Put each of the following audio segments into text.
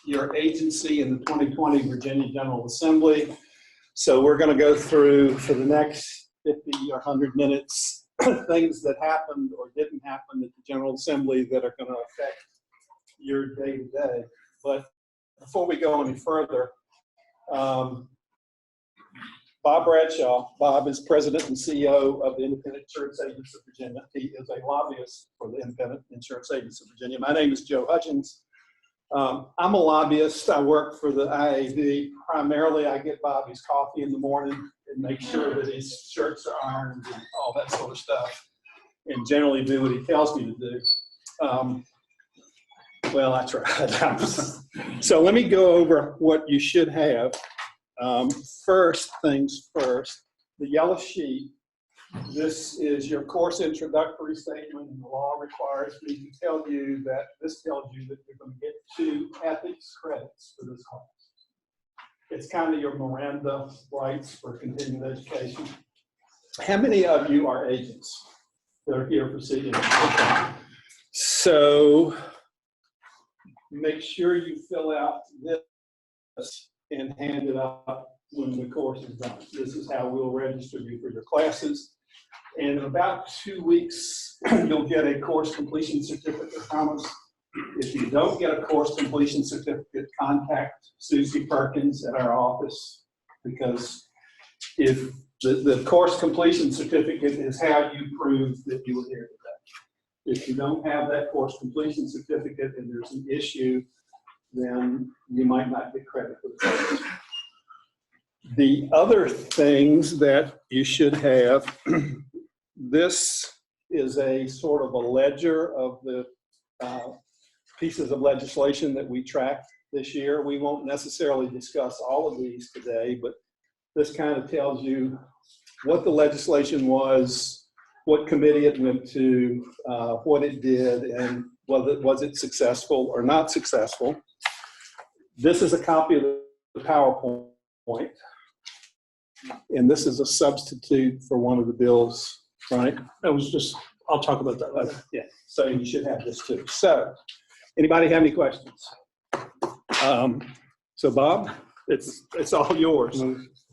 your agency in the 2020 Virginia General Assembly. So we're going to go through for the next 50 or 100 minutes things that happened or didn't happen at the General Assembly that are going to affect your day-to-day. But before we go any further, Bob Bradshaw. Bob is President and CEO of the Independent Insurance Agents of Virginia. He is a lobbyist for the Independent Insurance Agents of Virginia. My name is Joe Hudgens. I'm a lobbyist. I work for the IAV. Primarily, I get Bob his coffee in the morning and make sure that his shirts are ironed and all that sort of stuff, and generally do what he tells me to do. Well, I tried. So let me go over what you should have. First things first, the yellow sheet. This is your course introductory statement, and the law requires me to tell you that this tells you that you're going to get 2 ethics credits for this class. It's kind of your Miranda rights for continuing education. How many of you are agents that are here proceeding? So make sure you fill out this and hand it up when the course is done. This is how we'll register you for your classes. And in about 2 weeks, you'll get a course completion certificate from us. If you don't get a course completion certificate, contact Susie Perkins at our office, because if the course completion certificate is how you prove that you were here today. If you don't have that course completion certificate and there's an issue, then you might not get credit for the course. The other things that you should have, this is a sort of a ledger of the pieces of legislation that we tracked this year. We won't necessarily discuss all of these today, but this kind of tells you what the legislation was, what committee it went to, what it did, and was it successful or not successful. This is a copy of the PowerPoint, and this is a substitute for one of the bills, right? I'll talk about that later. Yeah, so you should have this too. So, anybody have any questions? So Bob, it's all yours.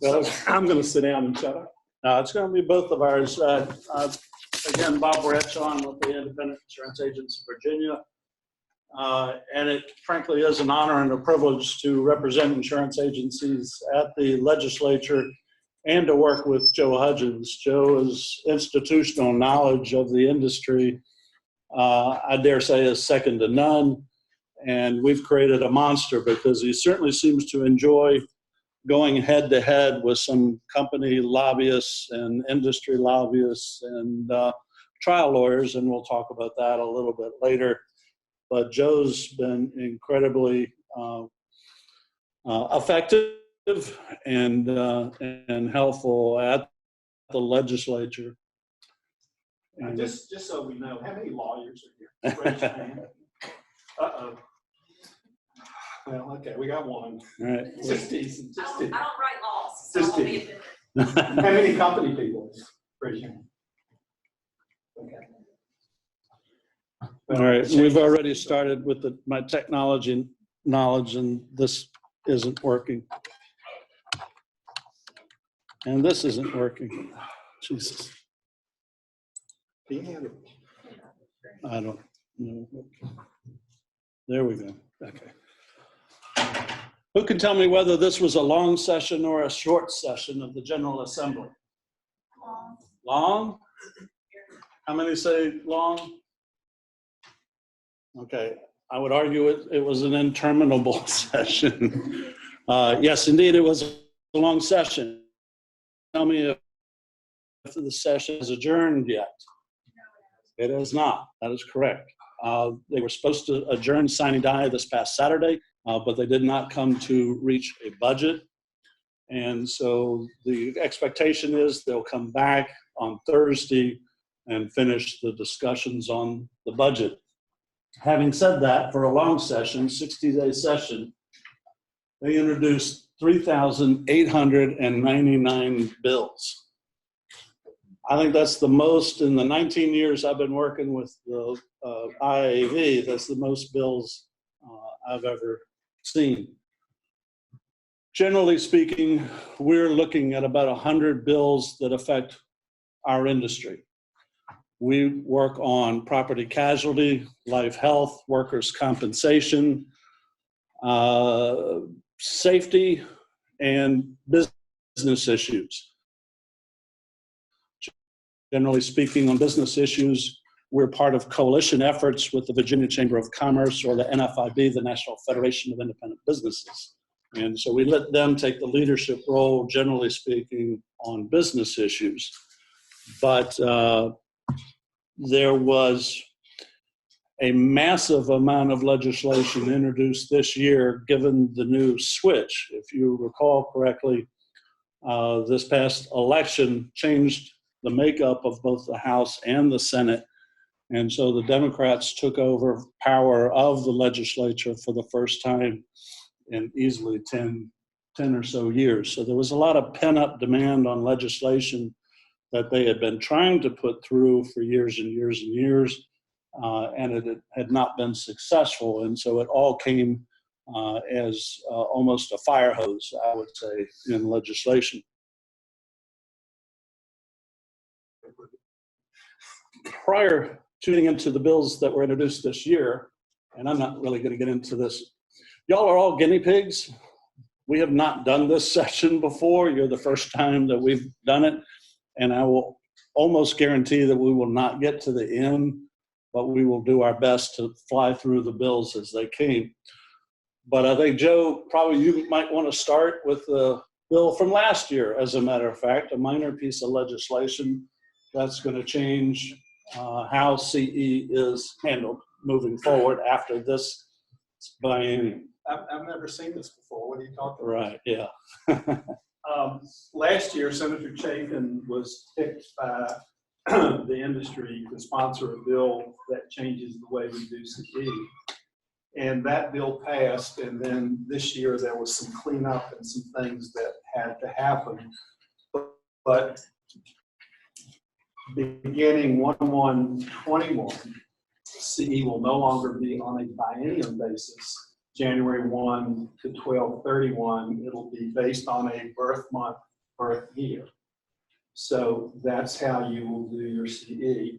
Well, I'm going to sit down and shut up. It's going to be both of ours. Again, Bob Bradshaw, I'm with the Independent Insurance Agents of Virginia. And it frankly is an honor and a privilege to represent insurance agencies at the legislature and to work with Joe Hudgens. Joe's institutional knowledge of the industry, I dare say, is second to none. And we've created a monster because he certainly seems to enjoy going head to head with some company lobbyists and industry lobbyists and trial lawyers, and we'll talk about that a little bit later. But Joe's been incredibly effective and helpful at the legislature. And just so we know, how many lawyers are here? Raise your hand. Uh-oh. Well, okay, we got one. All right. Just decent. I don't write laws, so I Just won't be offended. How many company people? Raise your hand. Okay. All right, we've already started with my technology knowledge, and this isn't working. And this isn't working. Jesus. I don't know. There we go. Okay. Who can tell me whether this was a long session or a short session of the General Assembly? Long. Long? How many say long? Okay, I would argue it was an interminable session. Yes, indeed, it was a long session. Tell me if the session is adjourned yet. It is not. That is correct. They were supposed to adjourn sine die this past Saturday, but they did not come to reach a budget. And so the expectation is they'll come back on Thursday and finish the discussions on the budget. Having said that, for a long session, 60-day session, they introduced 3,899 bills. I think that's the most in the 19 years I've been working with the IAV. That's the most bills I've ever seen. Generally speaking, we're looking at about 100 bills that affect our industry. We work on property casualty, life health, workers' compensation, safety, and business issues. Generally speaking, on business issues, we're part of coalition efforts with the Virginia Chamber of Commerce or the NFIB, the National Federation of Independent Businesses. And so we let them take the leadership role, generally speaking, on business issues. But there was a massive amount of legislation introduced this year, given the new switch. If you recall correctly, this past election changed the makeup of both the House and the Senate. And so the Democrats took over power of the legislature for the first time in easily 10 or so years. So there was a lot of pent-up demand on legislation that they had been trying to put through for years and years and years, and it had not been successful. And so it all came as almost a fire hose, I would say, in legislation. Prior to getting into the bills that were introduced this year, and I'm not really going to get into this, y'all are all guinea pigs. We have not done this session before. You're the first time that we've done it. And I will almost guarantee that we will not get to the end, but we will do our best to fly through the bills as they came. But I think, Joe, probably you might want to start with the bill from last year, as a matter of fact, a minor piece of legislation that's going to change how CE is handled moving forward after this biennium. I've never seen this before. What are you talking about? Right, yeah. Last year, Senator Chafin was picked by the industry to sponsor a bill that changes the way we do CE. And that bill passed, and then this year there was some cleanup and some things that had to happen. But beginning 1/1/21, CE will no longer be on a biennium basis. January 1 to 12/31, it'll be based on a birth month, birth year. So that's how you will do your CE.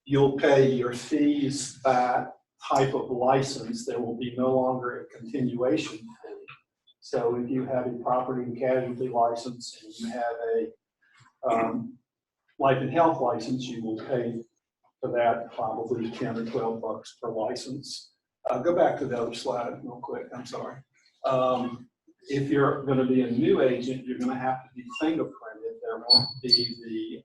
You'll pay your fees by type of license. There will be no longer a continuation fee. So if you have a property and casualty license and you have a life and health license, you will pay for that probably 10 or 12 bucks per license. Go back to the other slide real quick, I'm sorry. If you're going to be a new agent, you're going to have to be fingerprinted. There won't be the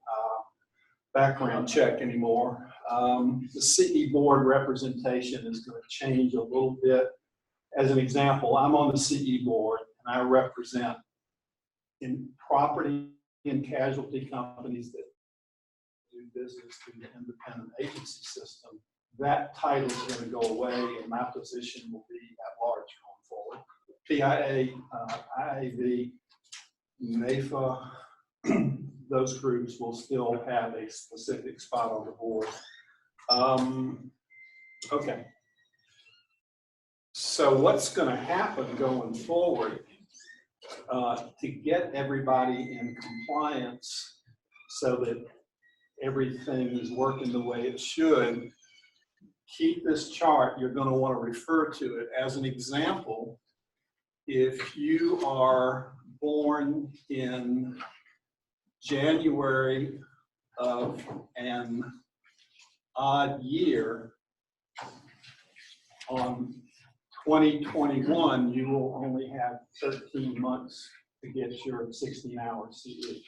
background check anymore. The CE board representation is going to change a little bit. As an example, I'm on the CE board and I represent in property and casualty companies that do business through the independent agency system. That title is going to go away and my position will be at large going forward. PIA, IAV, NAFA, those groups will still have a specific spot on the board. Okay. So what's going to happen going forward to get everybody in compliance so that everything is working the way it should? Keep this chart. You're going to want to refer to it. As an example, if you are born in January of an odd year, on 2021, you will only have 13 months to get your 16-hour CE.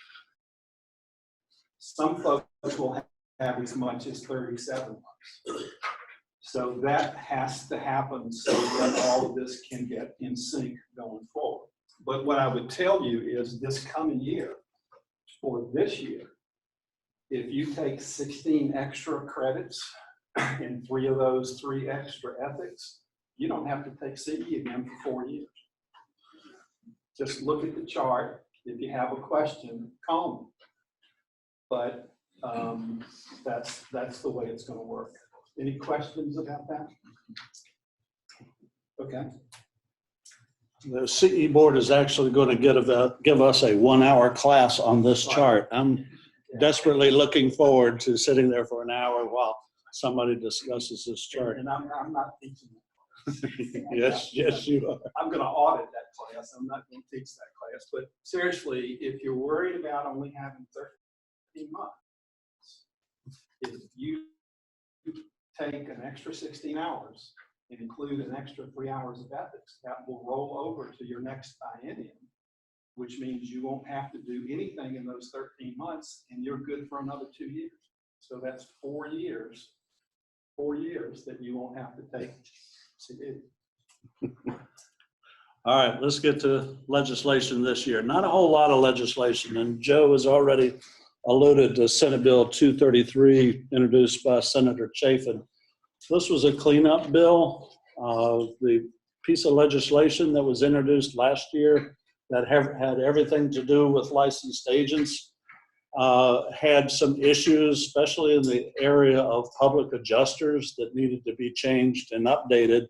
Some folks will have as much as 37 months. So that has to happen so that all of this can get in sync going forward. But what I would tell you is this coming year, for this year, if you take 16 extra credits and 3 of those 3 extra ethics, you don't have to take CE again for 4 years. Just look at the chart. If you have a question, call me. But that's the way it's going to work. Any questions about that? Okay. The CE board is actually going to give us a 1-hour class on this chart. I'm desperately looking forward to sitting there for an hour while somebody discusses this chart. And I'm not teaching it. Yes, you are. I'm going to audit that class. I'm not going to teach that class. But seriously, if you're worried about only having 13 months, if you take an extra 16 hours and include an extra 3 hours of ethics, that will roll over to your next biennium, which means you won't have to do anything in those 13 months and you're good for another 2 years. So that's 4 years that you won't have to take. All right, let's get to legislation this year. Not a whole lot of legislation, and Joe has already alluded to Senate Bill 233 introduced by Senator Chafin. This was a cleanup bill. The piece of legislation that was introduced last year that had everything to do with licensed agents had some issues, especially in the area of public adjusters that needed to be changed and updated.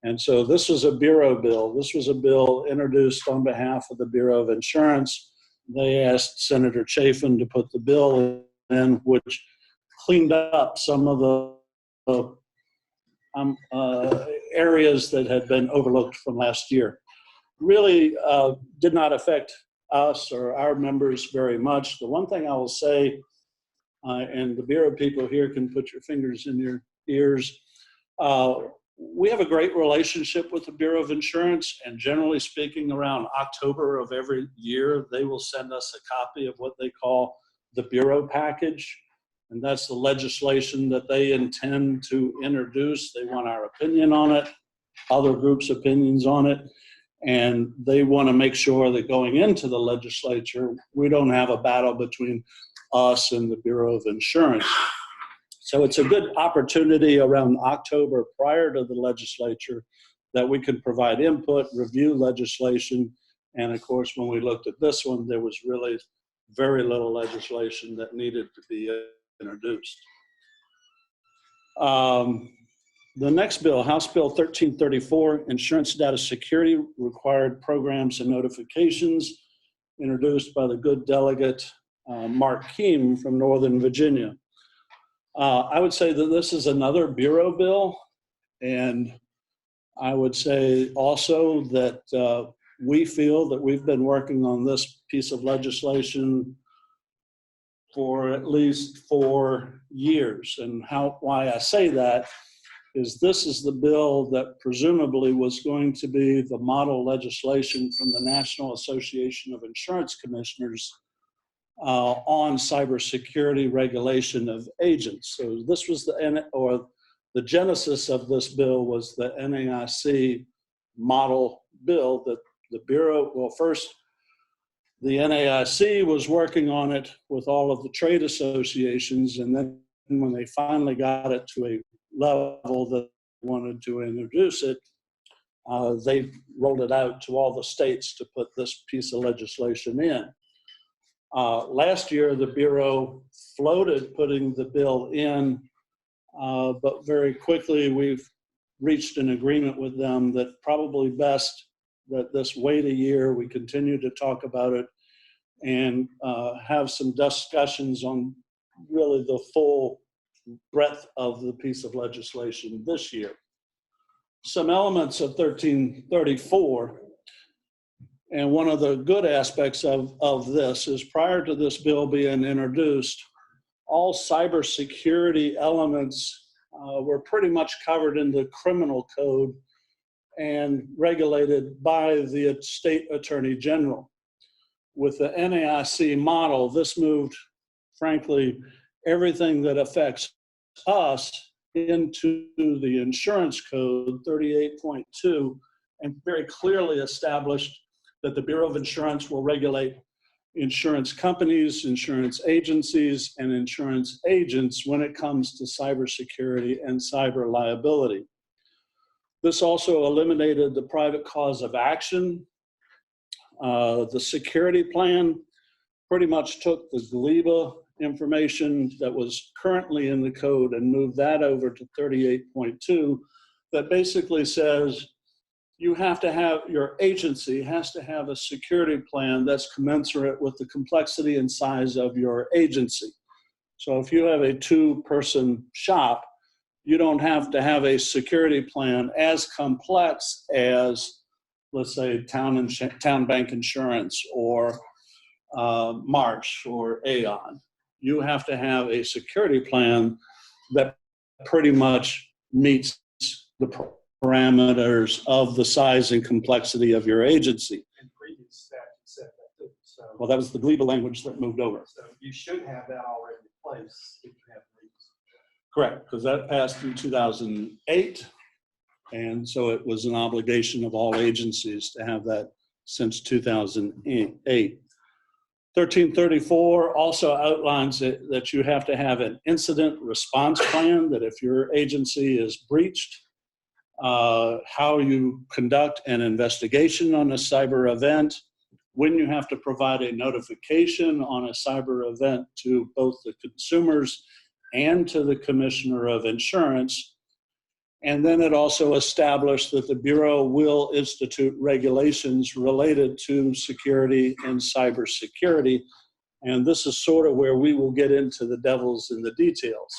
And so this was a Bureau bill. This was a bill introduced on behalf of the Bureau of Insurance. They asked Senator Chafin to put the bill in, which cleaned up some of the areas that had been overlooked from last year. Really did not affect us or our members very much. The one thing I will say, and the Bureau people here can put your fingers in your ears, we have a great relationship with the Bureau of Insurance, and generally speaking, around October of every year, they will send us a copy of what they call the Bureau package. And that's the legislation that they intend to introduce. They want our opinion on it, other groups' opinions on it, and they want to make sure that going into the legislature, we don't have a battle between us and the Bureau of Insurance. So it's a good opportunity around October prior to the legislature that we can provide input, review legislation, and of course, when we looked at this one, there was really very little legislation that needed to be introduced. The next bill, House Bill 1334, Insurance Data Security Required Programs and Notifications, introduced by the good delegate Mark Keem from Northern Virginia. I would say that this is another Bureau bill, and I would say also that we feel that we've been working on this piece of legislation for at least 4 years. And why I say that is this is the bill that presumably was going to be the model legislation from the National Association of Insurance Commissioners on cybersecurity regulation of agents. So this was the genesis of this bill was the NAIC model bill that the Bureau, well, first the NAIC was working on it with all of the trade associations, and then when they finally got it to a level that they wanted to introduce it, they rolled it out to all the states to put this piece of legislation in. Last year, the Bureau floated putting the bill in, but very quickly we've reached an agreement with them that probably best that this wait a year, we continue to talk about it and have some discussions on really the full breadth of the piece of legislation this year. Some elements of 1334. And one of the good aspects of this is prior to this bill being introduced, all cybersecurity elements were pretty much covered in the criminal code and regulated by the state attorney general. With the NAIC model, this moved, frankly, everything that affects us into the insurance code 38.2 and very clearly established that the Bureau of Insurance will regulate insurance companies, insurance agencies, and insurance agents when it comes to cybersecurity and cyber liability. This also eliminated the private cause of action. The security plan pretty much took the GLEBA information that was currently in the code and moved that over to 38.2 that basically says you have to have, your agency has to have a security plan that's commensurate with the complexity and size of your agency. So if you have a 2-person shop, you don't have to have a security plan as complex as, let's say, Town Bank Insurance or March or Aon. You have to have a security plan that pretty much meets the parameters of the size and complexity of your agency. And previous statute said that too. So, Well, that was the legal language that moved over. so you should have that already in place if you have these. Correct, because that passed in 2008. And so it was an obligation of all agencies to have that since 2008. 1334 also outlines that you have to have an incident response plan, that if your agency is breached, how you conduct an investigation on a cyber event, when you have to provide a notification on a cyber event to both the consumers and to the Commissioner of Insurance. And then it also established that the Bureau will institute regulations related to security and cybersecurity. And this is sort of where we will get into the devils in the details.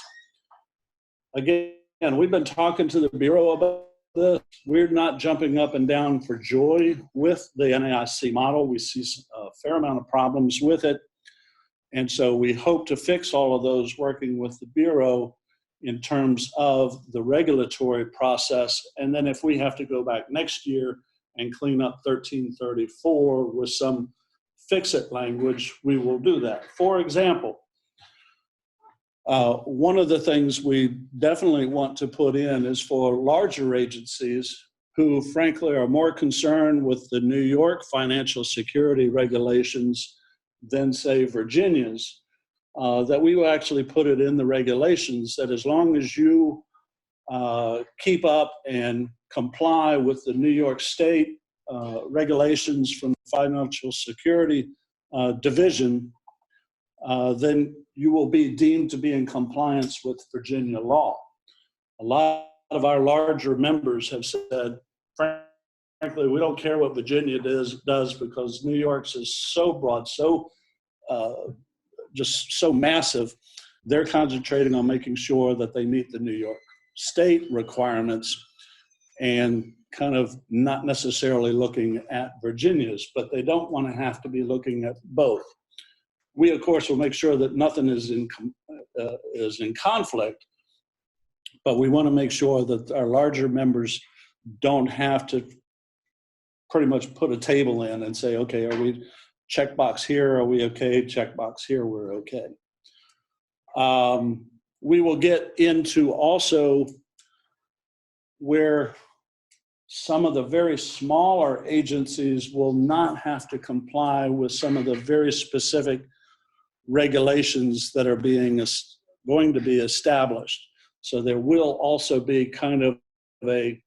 Again, we've been talking to the Bureau about this. We're not jumping up and down for joy with the NAIC model. We see a fair amount of problems with it. And so we hope to fix all of those working with the Bureau in terms of the regulatory process. And then if we have to go back next year and clean up 1334 with some fix-it language, we will do that. For example, one of the things we definitely want to put in is for larger agencies who frankly are more concerned with the New York financial security regulations than say Virginia's, that we will actually put it in the regulations that as long as you keep up and comply with the New York State regulations from the Financial Security Division, then you will be deemed to be in compliance with Virginia law. A lot of our larger members have said, frankly, we don't care what Virginia does because New York's is so broad, so just so massive, they're concentrating on making sure that they meet the New York State requirements and kind of not necessarily looking at Virginia's, but they don't want to have to be looking at both. We, of course, will make sure that nothing is in conflict, but we want to make sure that our larger members don't have to pretty much put a table in and say, okay, are we checkbox here, are we okay? Checkbox here, we're okay. We will get into also where some of the very smaller agencies will not have to comply with some of the very specific regulations that are going to be established. So there will also be kind of a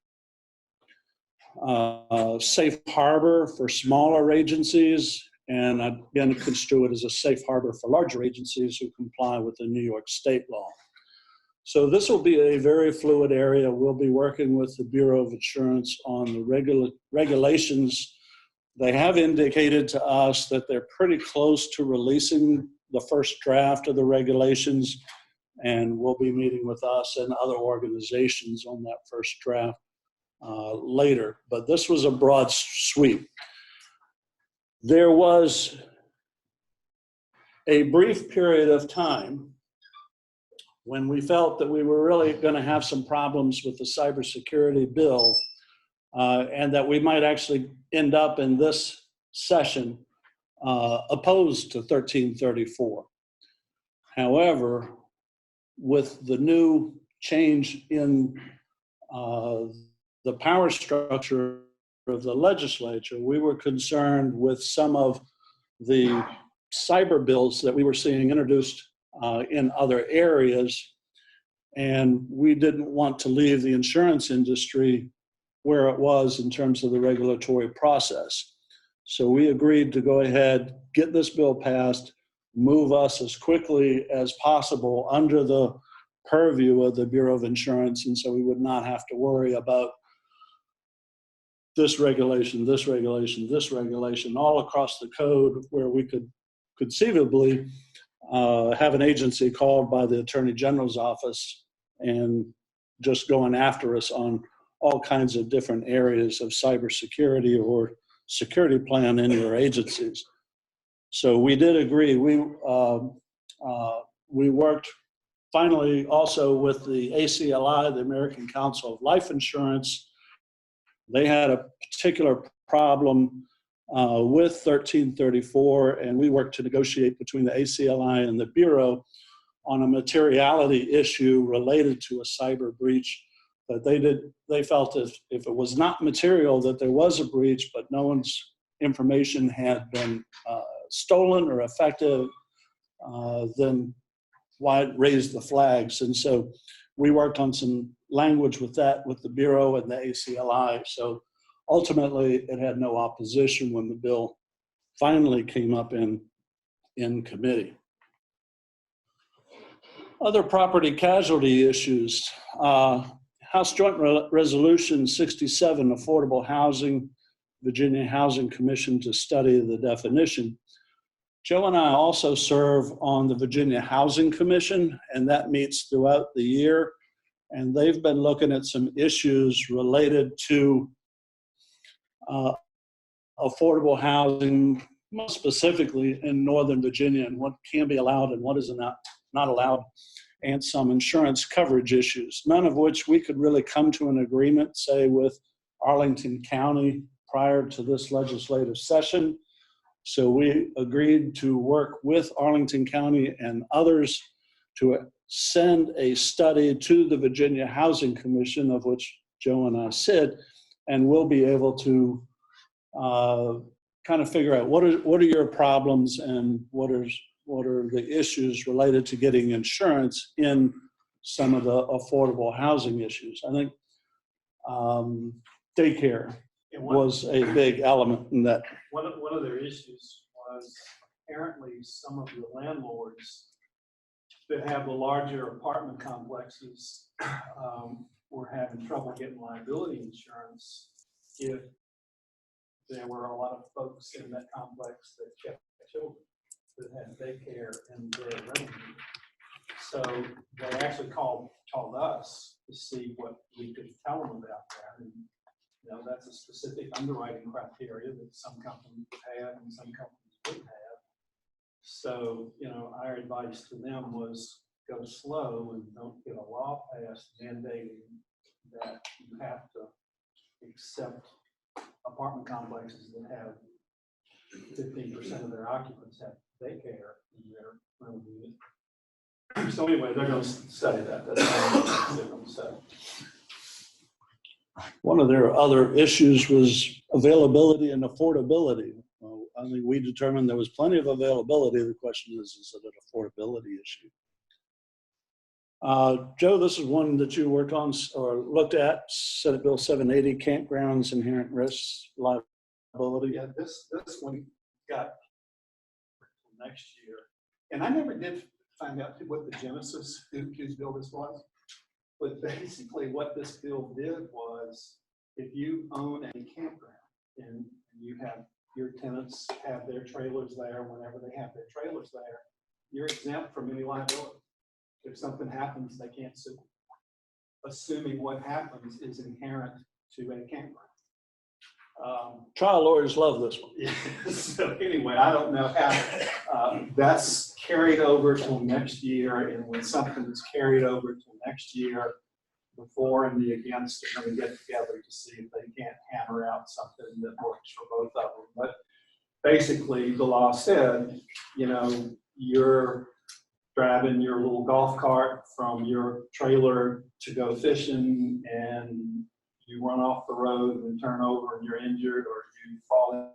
safe harbor for smaller agencies, and again, construe it as a safe harbor for larger agencies who comply with the New York State law. So this will be a very fluid area. We'll be working with the Bureau of Insurance on the regulations. They have indicated to us that they're pretty close to releasing the first draft of the regulations, and we'll be meeting with us and other organizations on that first draft later. But this was a broad sweep. There was a brief period of time when we felt that we were really going to have some problems with the cybersecurity bill, and that we might actually end up in this session opposed to 1334. However, with the new change in the power structure of the legislature, we were concerned with some of the cyber bills that we were seeing introduced in other areas, and we didn't want to leave the insurance industry where it was in terms of the regulatory process. So we agreed to go ahead, get this bill passed, move us as quickly as possible under the purview of the Bureau of Insurance, and so we would not have to worry about this regulation, this regulation, this regulation, all across the code, where we could conceivably have an agency called by the Attorney General's office and just going after us on all kinds of different areas of cybersecurity or security plan in your agencies. So we did agree. We worked finally also with the ACLI, the American Council of Life Insurance. They had a particular problem with 1334, and we worked to negotiate between the ACLI and the Bureau on a materiality issue related to a cyber breach. But they felt if it was not material that there was a breach, but no one's information had been stolen or affected, then why raise the flags? And so we worked on some language with that, with the Bureau and the ACLI. So ultimately, it had no opposition when the bill finally came up in committee. Other property casualty issues. House Joint Resolution 67, Affordable Housing, Virginia Housing Commission to study the definition. Joe and I also serve on the Virginia Housing Commission, and that meets throughout the year. And they've been looking at some issues related to affordable housing, most specifically in Northern Virginia, and what can be allowed and what is not allowed, and some insurance coverage issues, none of which we could really come to an agreement, say, with Arlington County prior to this legislative session. So we agreed to work with Arlington County and others to send a study to the Virginia Housing Commission, of which Joe and I sit, and we'll be able to kind of figure out what are your problems and what are the issues related to getting insurance in some of the affordable housing issues. I think daycare was a big element in that. One of their issues was apparently some of the landlords that have the larger apartment complexes were having trouble getting liability insurance if there were a lot of folks in that complex that kept children that had daycare in their revenue. So they actually called us to see what we could tell them about that. And that's a specific underwriting criteria that some companies would have and some companies wouldn't have. So, our advice to them was go slow and don't get a law passed mandating that you have to accept apartment complexes that have 15% of their occupants have daycare in their rental unit. So anyway, they're going to study that. That's what they're going to study. One of their other issues was availability and affordability. Well, I think we determined there was plenty of availability. The question is it an affordability issue? Joe, this is one that you worked on or looked at, Senate Bill 780, campgrounds, inherent risks, liability. Yeah, this one got next year. And I never did find out what the genesis whose bill this was. But basically what this bill did was, if you own a campground and you have your tenants have their trailers there whenever they have their trailers there, you're exempt from any liability. If something happens, they can't sue, assuming what happens is inherent to a campground. Trial lawyers love this one. Yeah. So anyway, I don't know how that's carried over till next year, and when something is carried over till next year, the for and the against are going to get together to see if they can't hammer out something that works for both of them. But basically, the law said, you're driving your little golf cart from your trailer to go fishing, and you run off the road and turn over and you're injured, or you fall in,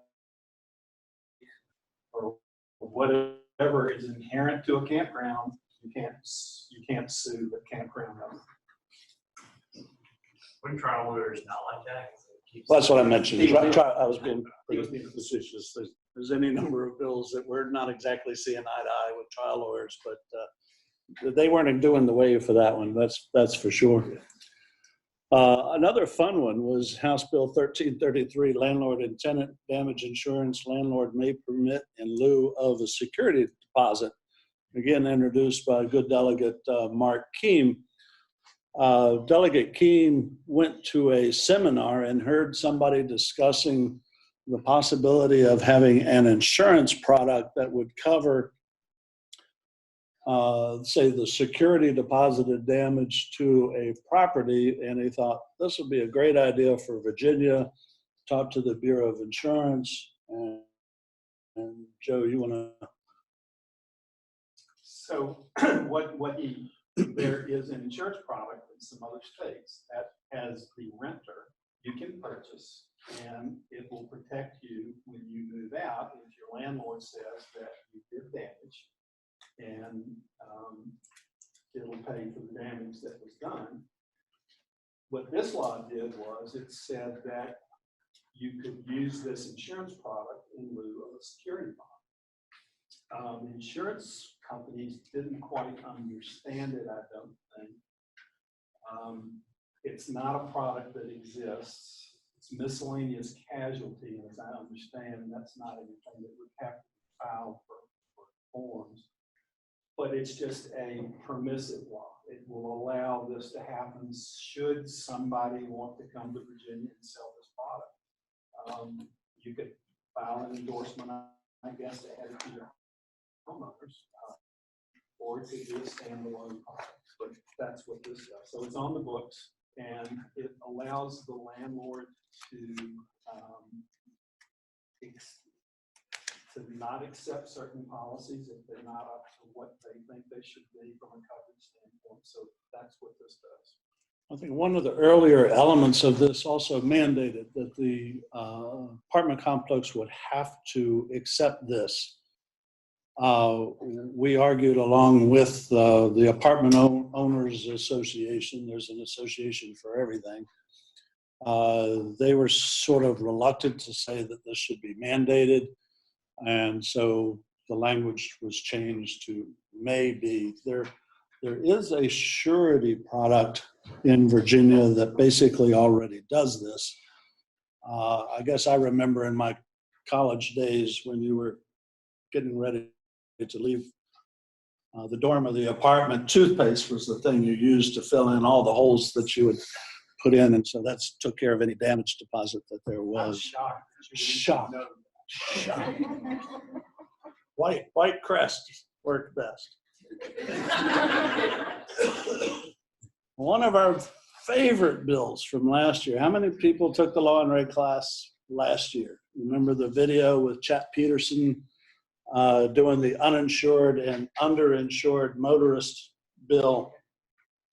or whatever is inherent to a campground, you can't sue the campground owner. When trial lawyers not like that? Well, that's what I mentioned. I was being pretty facetious. There's any number of bills that we're not exactly seeing eye to eye with trial lawyers, but they weren't doing the wave for that one. That's for sure. Another fun one was House Bill 1333, landlord and tenant damage insurance. Landlord may permit in lieu of a security deposit. Again, introduced by good delegate Mark Keem. Delegate Keem went to a seminar and heard somebody discussing the possibility of having an insurance product that would cover, say, the security deposited damage to a property. And he thought this would be a great idea for Virginia. Talked to the Bureau of Insurance. And Joe, you want to? So there is an insurance product in some other states that as the renter, you can purchase and it will protect you when you move out if your landlord says that you did damage, and it'll pay for the damage that was done. What this law did was it said that you could use this insurance product in lieu of a security bond. Insurance companies didn't quite understand it, I don't think. It's not a product that exists. It's miscellaneous casualty, and as I understand, that's not anything that would have to be filed for forms. But it's just a permissive law. It will allow this to happen should somebody want to come to Virginia and sell this product. You could file an endorsement, I guess, to add it to your homeowners, or it could be a standalone product, but that's what this does. So it's on the books, and it allows the landlord to not accept certain policies if they're not up to what they think they should be from a coverage standpoint. So that's what this does. I think one of the earlier elements of this also mandated that the apartment complex would have to accept this. We argued along with the Apartment Owners Association. There's an association for everything. They were sort of reluctant to say that this should be mandated. And so the language was changed to may be. There is a surety product in Virginia that basically already does this. I guess I remember in my college days when you were getting ready to leave the dorm of the apartment, toothpaste was the thing you used to fill in all the holes that you would put in. And so that took care of any damage deposit that there was. Shocked. White crest worked best. One of our favorite bills from last year. How many people took the law and reg class last year? Remember the video with Chat Peterson doing the uninsured and underinsured motorist bill?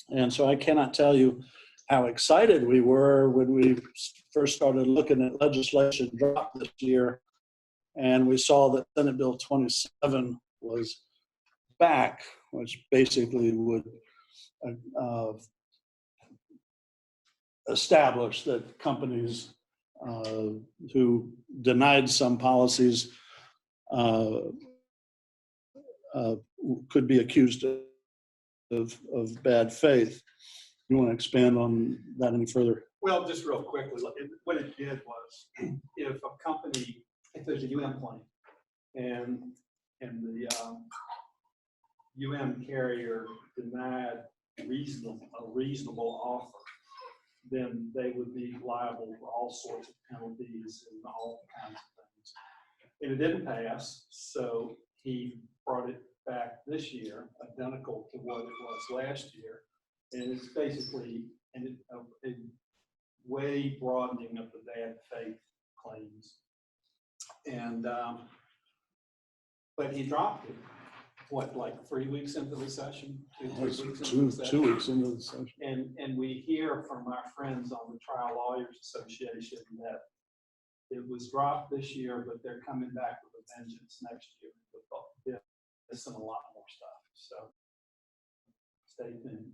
And so I cannot tell you how excited we were when we first started looking at legislation drop this year, and we saw that Senate Bill 27 was back, which basically would establish that companies who denied some policies could be accused of bad faith. You want to expand on that any further? Well, just real quickly, what it did was, if a company, if there's a claim, and the carrier denied a reasonable offer, then they would be liable for all sorts of penalties and all kinds of things. And it didn't pass, so he brought it back this year, identical to what it was last year. And it's basically a way broadening of the bad faith claims. And but he dropped it. What, like 3 weeks into the session? 2 weeks into the session? 2 weeks into the session. And we hear from our friends on the Trial Lawyers Association that it was dropped this year, but they're coming back with a vengeance next year with this and a lot more stuff. So stay tuned.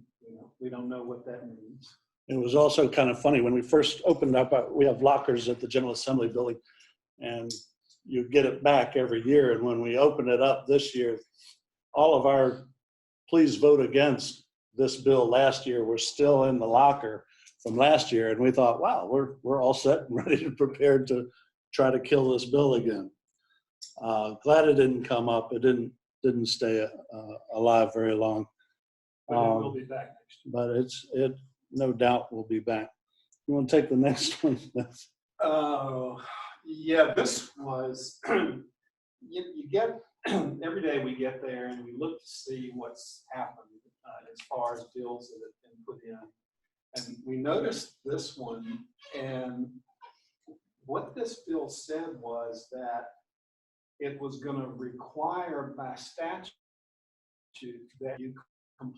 We don't know what that means. It was also kind of funny when we first opened up. We have lockers at the General Assembly building, and you get it back every year. And when we opened it up this year, all of our please vote against this bill last year were still in the locker from last year, and we thought, wow, we're all set and ready to prepare to try to kill this bill again. Glad it didn't come up. It didn't stay alive very long. But it will be back next year. But it no doubt will be back. You want to take the next one? Yeah, this was, you get, every day we get there and we look to see what's happened as far as bills that have been put in. And we noticed this one, and what this bill said was that it was going to require by statute that you comply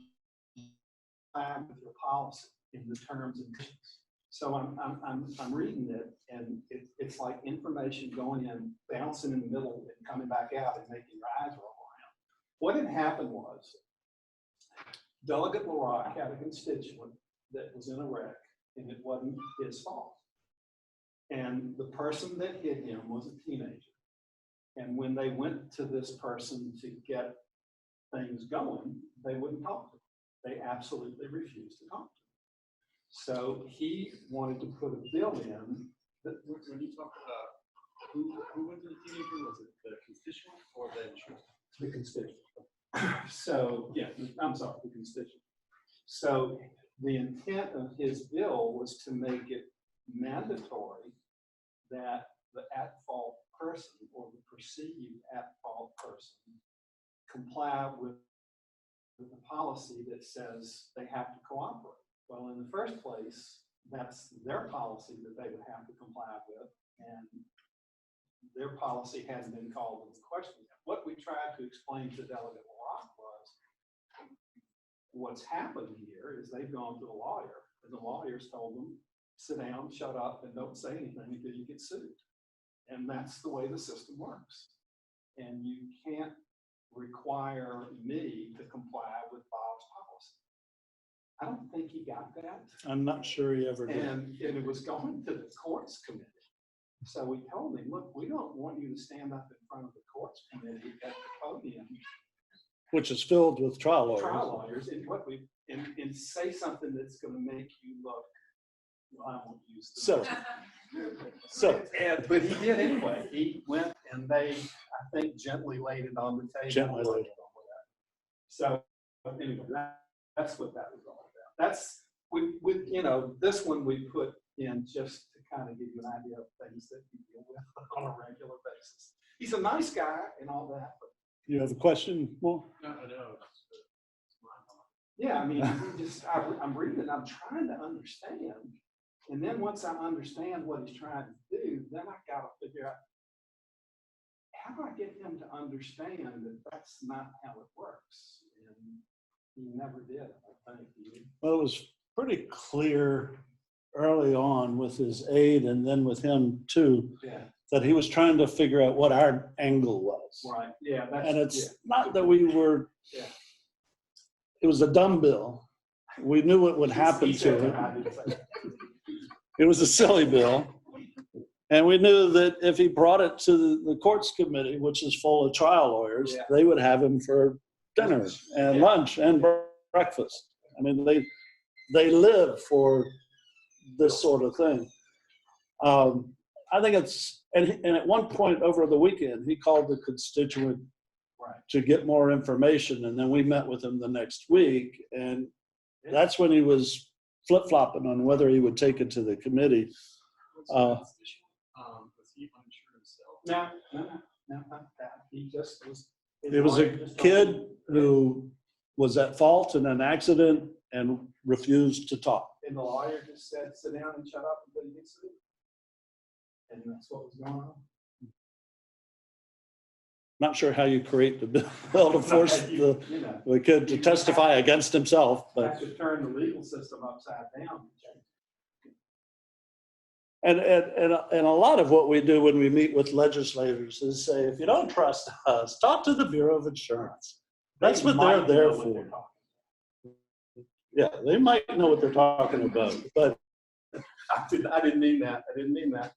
with your policy in the terms and conditions. So I'm reading it, and it's like information going in, bouncing in the middle, and coming back out and making your eyes roll around. What had happened was Delegate LaRock had a constituent that was in a wreck, and it wasn't his fault. And the person that hit him was a teenager. And when they went to this person to get things going, they wouldn't talk to him. They absolutely refused to talk to him. So he wanted to put a bill in. When you talk about who went to the teenager, was it the constituent or the insurance? The constituent. So, yeah, I'm sorry, the constituent. So the intent of his bill was to make it mandatory that the at-fault person or the perceived at-fault person comply with the policy that says they have to cooperate. Well, in the first place, that's their policy that they would have to comply with, and their policy hadn't been called into question yet. What we tried to explain to Delegate LaRock was, what's happened here is they've gone to the lawyer, and the lawyers told them, sit down, shut up, and don't say anything until you get sued. And that's the way the system works. And you can't require me to comply with Bob's policy. I don't think he got that. I'm not sure he ever did. And it was going to the courts committee. So we told him, look, we don't want you to stand up in front of the courts committee at the podium, Which is filled with trial lawyers. and say something that's going to make you look, well, I won't use the So, but he did anyway. He went and they, I think, gently laid it on the table. Gently laid it on. So anyway, that's what that was all about. That's with this one we put in just to kind of give you an idea of things that you deal with on a regular basis. He's a nice guy and all that, but you have a question? Well, No, I know. yeah, I mean, I'm reading it, I'm trying to understand. And then once I understand what he's trying to do, then I got to figure out, how do I get him to understand that that's not how it works? And he never did, I think. well, it was pretty clear early on with his aide and then with him too, Yeah, that he was trying to figure out what our angle was. right, yeah. That's, And it's yeah. not that we were, Yeah. it was a dumb bill. We knew what would happen He said to that, I it. didn't say that. It was a silly bill. And we knew that if he brought it to the courts committee, which is full of trial lawyers, Yeah. they would have him for dinner and Yeah. lunch and breakfast. I mean, they live for this sort of thing. I think it's, and at one point over the weekend, he called the constituent Right. to get more information. And then we met with him the next week. And that's when he was flip-flopping on whether he would take it to the committee. Was he uninsured himself? No, not that. He just was. It was a kid who was at fault in an accident and refused to talk. And the lawyer just said, sit down and shut up until you get sued. And that's what was going on. Not sure how you create the bill to force the You know, kid to testify against himself, you but have to turn the legal system upside down. and a lot of what we do when we meet with legislators is say, if you don't trust us, talk to the Bureau of Insurance. That's They what they're might there know what they're for. talking Yeah, they might know what they're talking about, but about. I didn't mean that. I didn't mean that.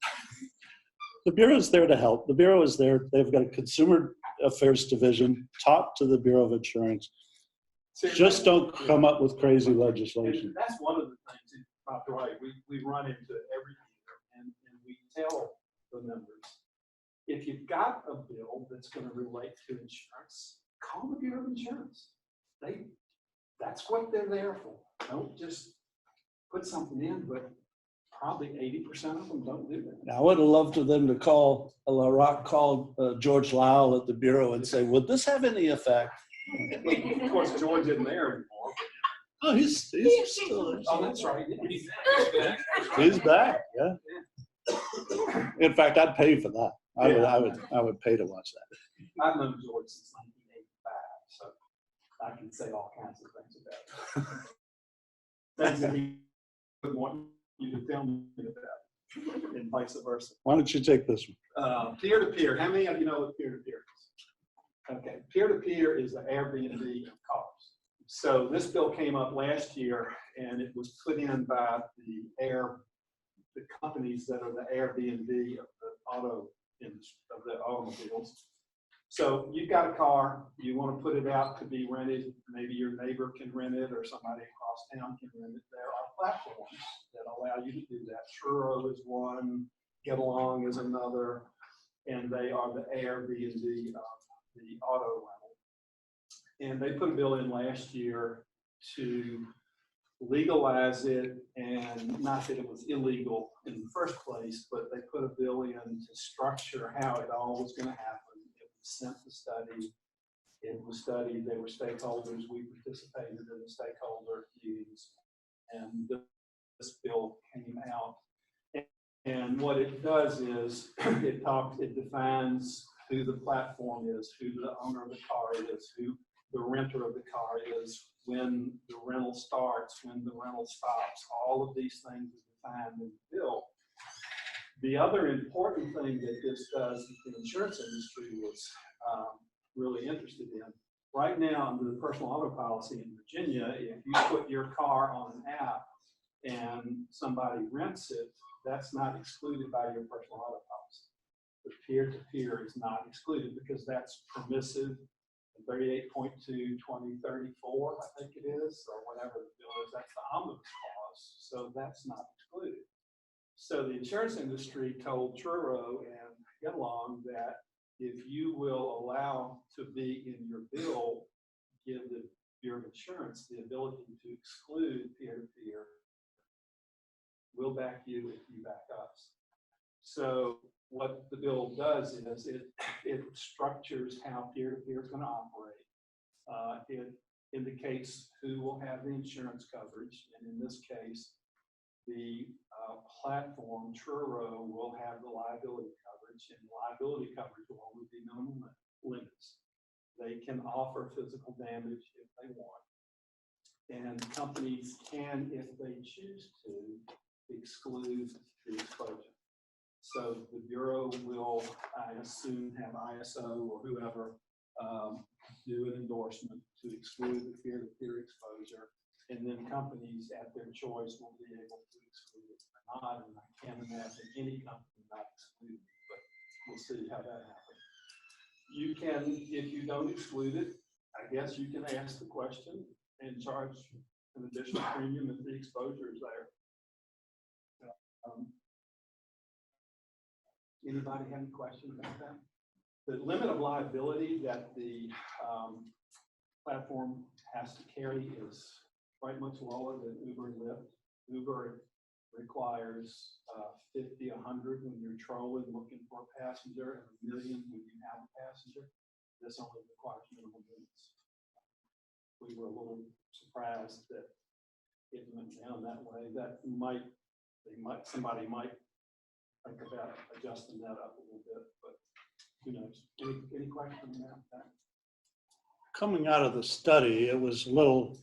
the Bureau is there to help. The Bureau is there. They've got a Consumer Affairs Division. Talk to the Bureau of Insurance. See, Just don't come up with crazy and legislation. that's one of the things. By the way, we run into it every year, and we tell the members, if you've got a bill that's going to relate to insurance, call the Bureau of Insurance. That's what they're there for. Don't just put something in, but probably 80% of them don't do that. I would have loved for them to call, LaRock called George Lyle at the Bureau and say, would this have any effect? Of course, George isn't there anymore. Oh, he's still there. Oh, that's right. He's back, yeah. In fact, I'd pay for that. I would pay to watch that. I've known George since 1985, so I can say all kinds of things about it. Things that he would want you to tell me about, and vice versa. Why don't you take this one? Peer-to-peer. How many of you know what peer-to-peer is? Okay, peer-to-peer is the Airbnb of cars. So this bill came up last year, and it was put in by the companies that are the Airbnb of the automobiles. So you've got a car, you want to put it out to be rented. Maybe your neighbor can rent it, or somebody across town can rent it. There are platforms that allow you to do that. Truro is one, Get Along is another, and they are the Airbnb of the auto rental. And they put a bill in last year to legalize it, and not that it was illegal in the first place, but they put a bill in to structure how it all was going to happen. It was sent to study. It was studied. There were stakeholders. We participated in the stakeholder meetings, and this bill came out. And what it does is it defines who the platform is, who the owner of the car is, who the renter of the car is, when the rental starts, when the rental stops. All of these things are defined in the bill. The other important thing that this does that the insurance industry was really interested in, right now under the personal auto policy in Virginia, if you put your car on an app and somebody rents it, that's not excluded by your personal auto policy. The peer-to-peer is not excluded because that's permissive. 38.2, 2034, I think it is, or whatever the bill is, that's the omnibus clause, so that's not excluded. So the insurance industry told Truro and Get Along that if you will allow to be in your bill, give the Bureau of Insurance the ability to exclude peer-to-peer, we'll back you if you back us. So what the bill does is it structures how peer-to-peer is going to operate. It indicates who will have the insurance coverage, and in this case, the platform, Truro, will have the liability coverage, and liability coverage will only be minimum limits. They can offer physical damage if they want, and companies can, if they choose to, exclude the exposure. So the Bureau will, I assume, have ISO or whoever do an endorsement to exclude the peer-to-peer exposure, and then companies at their choice will be able to exclude it or not, and I can't imagine any company not excluding it, but we'll see how that happens. You can, if you don't exclude it, I guess you can ask the question and charge an additional premium if the exposure is there. Anybody have any questions about that? The limit of liability that the platform has to carry is quite much lower than Uber and Lyft. Uber requires 50, 100 when you're trolling looking for a passenger, and $1 million when you have a passenger. This only requires minimum limits. We were a little surprised that it went down that way. That somebody might think about adjusting that up a little bit, but who knows? Any questions about that? Coming out of the study, it was a little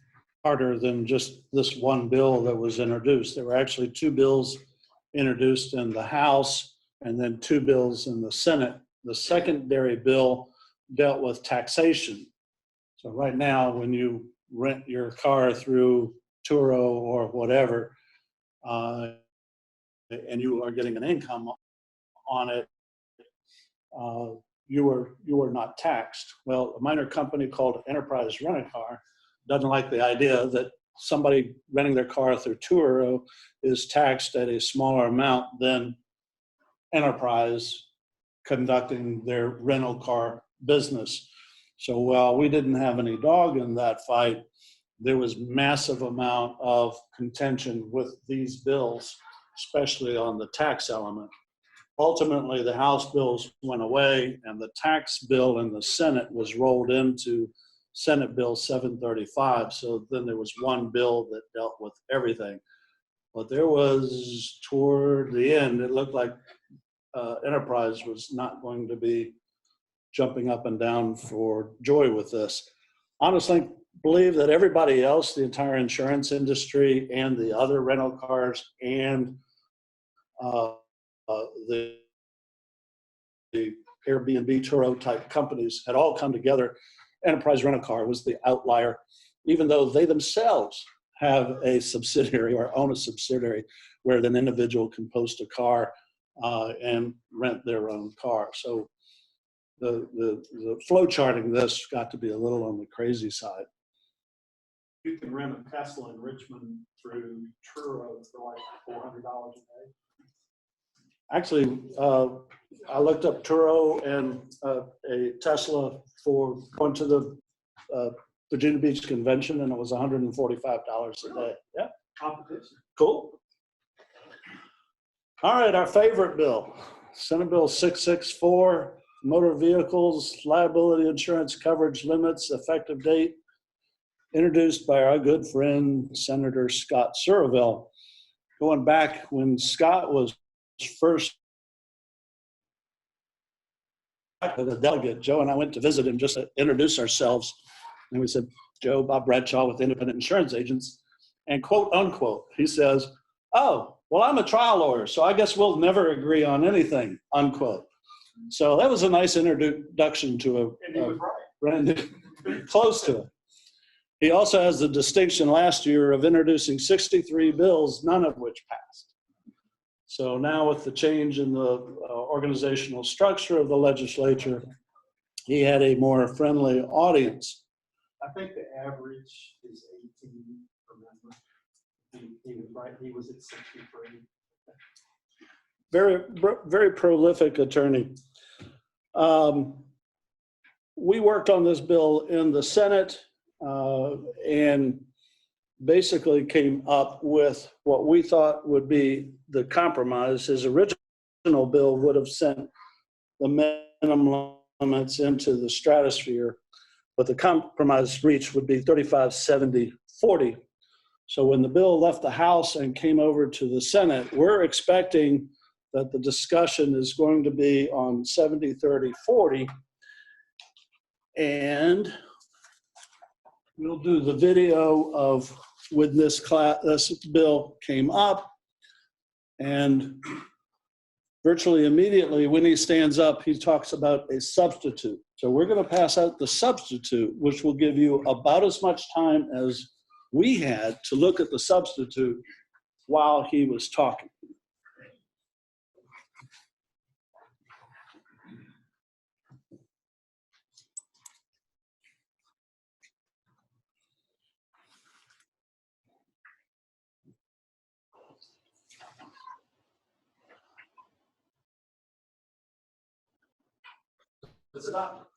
harder than just this one bill that was introduced. There were actually two bills introduced in the House and then two bills in the Senate. The secondary bill dealt with taxation. So right now, when you rent your car through Turo or whatever, and you are getting an income on it, you are not taxed. Well, a minor company called Enterprise Rent-A-Car doesn't like the idea that somebody renting their car through Turo is taxed at a smaller amount than enterprise conducting their rental car business. So while we didn't have any dog in that fight, there was massive amount of contention with these bills, especially on the tax element. Ultimately, the House bills went away and the tax bill in the Senate was rolled into Senate Bill 735. So then there was one bill that dealt with everything. But there was, toward the end, it looked like enterprise was not going to be jumping up and down for joy with this. Honestly, believe that everybody else, the entire insurance industry and the other rental cars and the Airbnb, Turo type companies had all come together. Enterprise Rental Car was the outlier, even though they themselves have a subsidiary or own a subsidiary where an individual can post a car and rent their own car. So the flow charting this got to be a little on the crazy side. You can rent a Tesla in Richmond through Turo for like $400 a day. Actually, I looked up Turo and a Tesla for going to the Virginia Beach Convention, and it was $145 a day. Yeah, Competition. cool. All right, our favorite bill, Senate Bill 664, motor vehicles liability insurance coverage limits, effective date, introduced by our good friend Senator Scott Surville. Going back when Scott was first the delegate, Joe and I went to visit him just to introduce ourselves. And we said, Joe, Bob Bradshaw with Independent Insurance Agents. And quote, unquote, he says, oh, well, I'm a trial lawyer, so I guess we'll never agree on anything, unquote. So that was a nice introduction to And he was right. brand new, close to it. He also has the distinction last year of introducing 63 bills, none of which passed. So now with the change in the organizational structure of the legislature, he had a more friendly audience. I think the average is 18 per member. He was right. He was at 63. Very prolific attorney. We worked on this bill in the Senate and basically came up with what we thought would be the compromise. His original bill would have sent the minimum limits into the stratosphere, but the compromise reached would be 35, 70, 40. So when the bill left the House and came over to the Senate, we're expecting that the discussion is going to be on 70, 30, 40. And we'll do the video of when this bill came up, and virtually immediately when he stands up, he talks about a substitute. So we're going to pass out the substitute, which will give you about as much time as we had to look at the substitute while he was talking. Stop.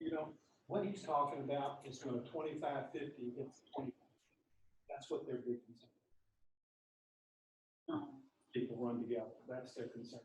You know, what he's talking about is when a 25-50 hits 20. That's what their big concern. People run together. That's their concern.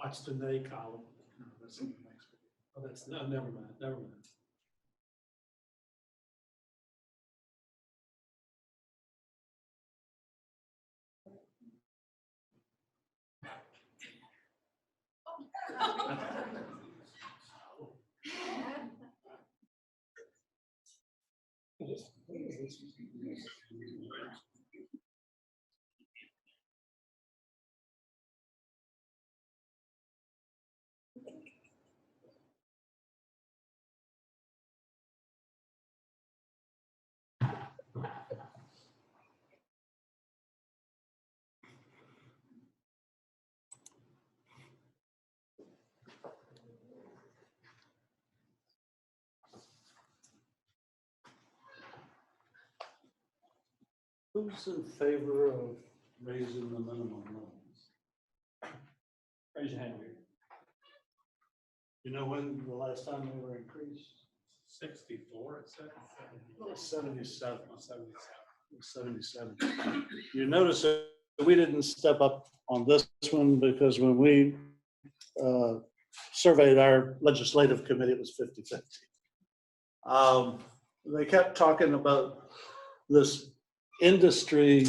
Watch the nay column. No, that's in the next video. Oh, that's, no, never mind, never mind. Who's in favor of raising the minimum loans? Raise your hand. You know when the last time they were increased? 64, it said. 77. 77. You notice that we didn't step up on this one because when we surveyed our legislative committee, it was 50-50. They kept talking about this industry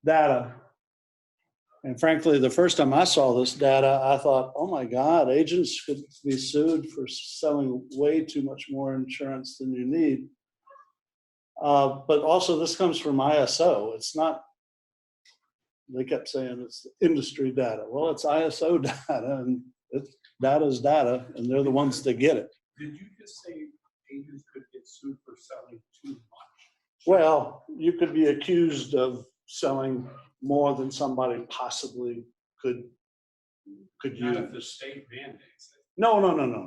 data. And frankly, the first time I saw this data, I thought, oh my God, agents could be sued for selling way too much more insurance than you need. But also this comes from ISO. It's not, they kept saying it's industry data. Well, it's ISO data, and data is data, and they're the ones that get it. Did you just say agents could get sued for selling too much? Well, you could be accused of selling more than somebody possibly could Not if the use. state mandates it. No,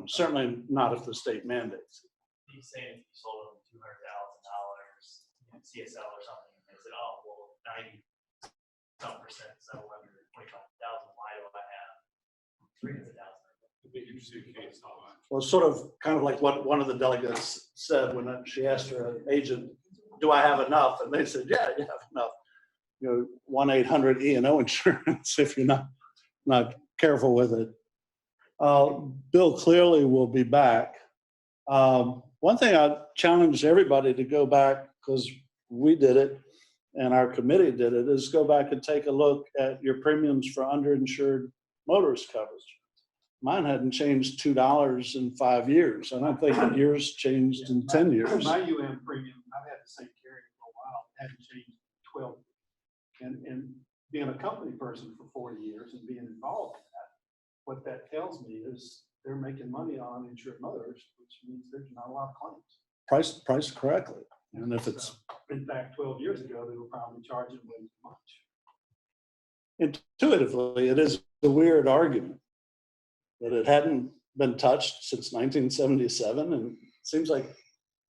certainly not if the state mandates it. He's saying if you sold them $200,000, CSL or something, and they said, oh, well, 90% sell under 25,000. Why do I have 300,000? It'd be an interesting case. Well, it's sort of kind of like what one of the delegates said when she asked her agent, do I have enough? And they said, yeah, you have enough. 1-800 E&O insurance if you're not careful with it. Bill clearly will be back. One thing I challenge everybody to go back, because we did it and our committee did it, is go back and take a look at your premiums for underinsured motorist coverage. Mine hadn't changed $2 in 5 years. I don't think yours changed in 10 years. My UM premium, I've had the same carrier for a while, hadn't changed in 12 years. And being a company person for 40 years and being involved in that, what that tells me is they're making money on uninsured motorists, which means there's not a lot of claims. Priced correctly. And if it's, In fact, 12 years ago, they were probably charging way too much. intuitively, it is a weird argument that it hadn't been touched since 1977. And it seems like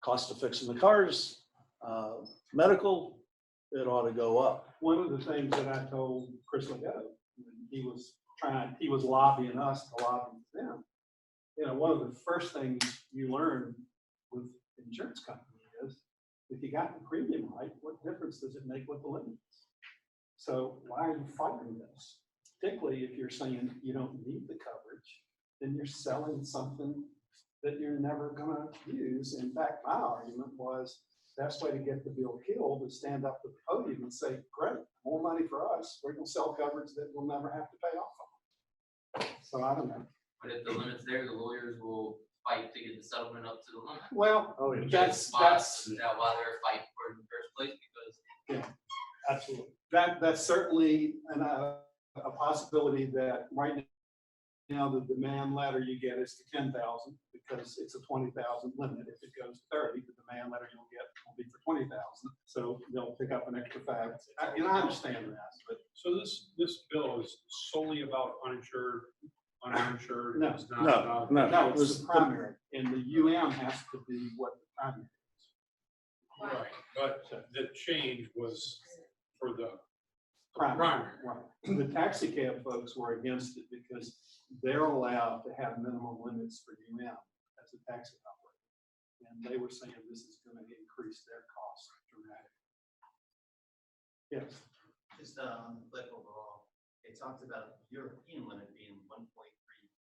cost of fixing the cars, medical, it ought to go up. One of the things that I told Chris Legato, when he was lobbying us to lobby them. One of the first things you learn with insurance company is if you got the premium right, what difference does it make what the limit is? So why are you fighting this? Particularly if you're saying you don't need the coverage, then you're selling something that you're never going to use. In fact, my argument was best way to get the bill killed is stand up at the podium and say, great, more money for us. We're going to sell coverage that we'll never have to pay off on. So I don't know. But if the limit's there, the lawyers will fight to get the settlement up to the limit. Well, Oh, yeah. that's Is that why they're fighting for it in the first place? Because Absolutely. that's certainly a possibility that right now the demand letter you get is to 10,000 because it's a 20,000 limit. If it goes to 30, the demand letter you'll get will be for 20,000. So they'll pick up an extra 5. And I understand that, but So this bill is solely about uninsured. No, It's not about- no, it's the primary, and the UM has to be what the primary is. Right, but the change was for the Primary. Right. The taxi cab folks were against it because they're allowed to have minimum limits for UM as a taxi operator. And they were saying this is going to increase their costs dramatically. Yes. just like overall, they talked about the European limit being 1.3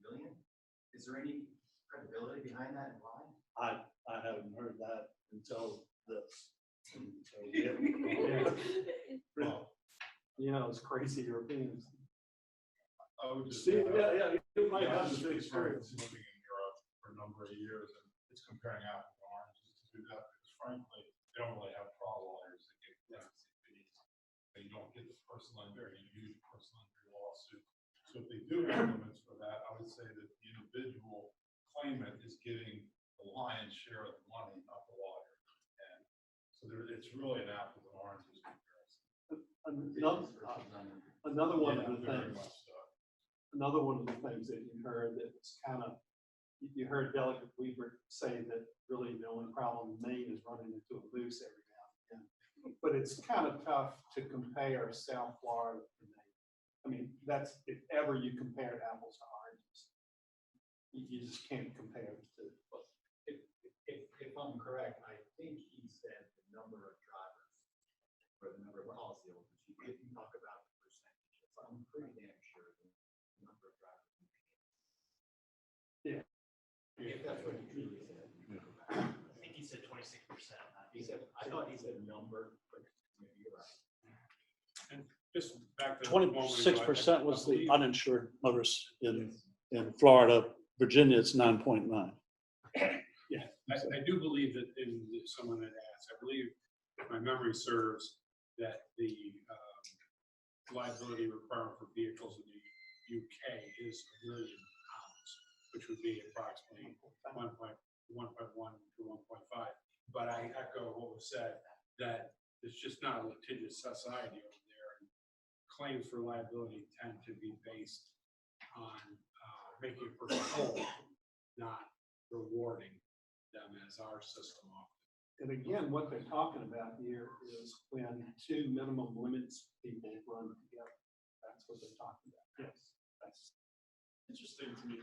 million. Is there any credibility behind that and why? I haven't heard that until this. Well, you know, it's crazy Europeans. I would just. See, yeah, you might have Just the experience. living in Europe for a number of years, and it's comparing apples to oranges to do that, because frankly, they don't really have trial lawyers that get legacy fees. They don't get the personal injury, huge personal injury lawsuit. So if they do have limits for that, I would say that the individual claimant is getting the lion's share of the money, not the lawyer. And so it's really an apples and oranges comparison. Another one of the Very things. much so. Another one of the things that you heard that was kind of, you heard Delegate Weaver say that really the only problem in Maine is running into a moose every now and again. But it's kind of tough to compare South Florida to Maine. I mean, that's, if ever you compare apples to oranges, you just can't compare the two. If I'm correct, I think he said the number of drivers or the number of policyholders. He didn't talk about the percentage. So I'm pretty damn sure the number of drivers. Yeah. If that's what he truly said. I think he said 26%. He said, I thought he said number, but maybe you're right. And just back to. the moment ago, 26% was I the believe- uninsured motorists in Florida. Virginia, it's 9.9. I do believe that someone had asked, I believe, if my memory serves, that the liability requirement for vehicles in the UK is £1 million, which would be approximately 1.1 to 1.5. But I echo what was said, that it's just not a litigious society over there. And claims for liability tend to be based on making a person whole, not rewarding them as our system often. And again, what they're talking about here is when two minimum limits people run together. That's what they're talking about. Yes. That's Interesting to me,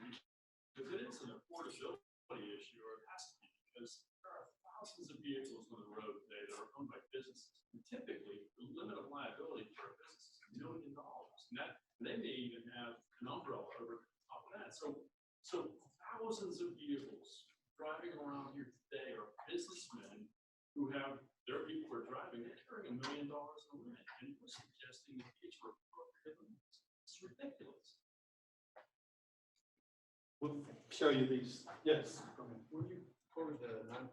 because it is an affordability issue, or it has to be, because there are thousands of vehicles on the road today that are owned by businesses. And typically, the limit of liability for a business is $1 million. And they may even have an umbrella over the top of that. So thousands of vehicles driving around here today are businessmen who have their people are driving, they're carrying $1 million in limit, and we're suggesting that each are appropriate limits. It's ridiculous. We'll show you these. Yes. When you quoted the 9.9%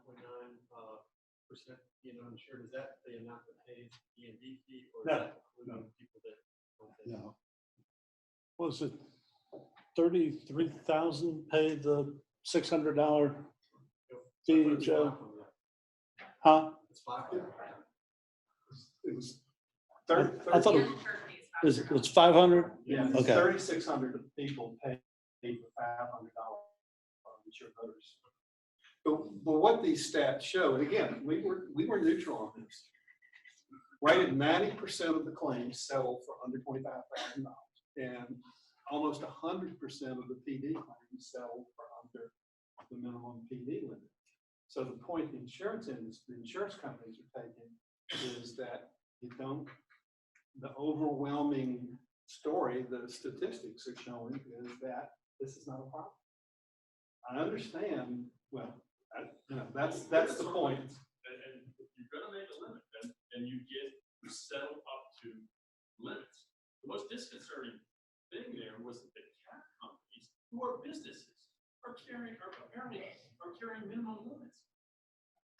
being uninsured, is that the amount that pays E&D fee, or is No. that including people that don't pay? No. Was it 33,000 pay the $600 fee, Joe? Huh? It's 5. It was I thought it Is it's 500? Yeah, Okay. 3,600 people pay the $500 insured motorists. But what these stats show, and again, we were neutral on this. Rated 90% of the claims settled for under $25,000, and almost 100% of the PD claims settled for under the minimum PD limit. So the point the insurance companies are taking is that the overwhelming story, the statistics are showing is that this is not a problem. I understand, well, that's the point. And if you're gonna make a limit, then you get settled up to limits. The most disconcerting thing there was that the cat companies, who are businesses, are carrying minimum limits.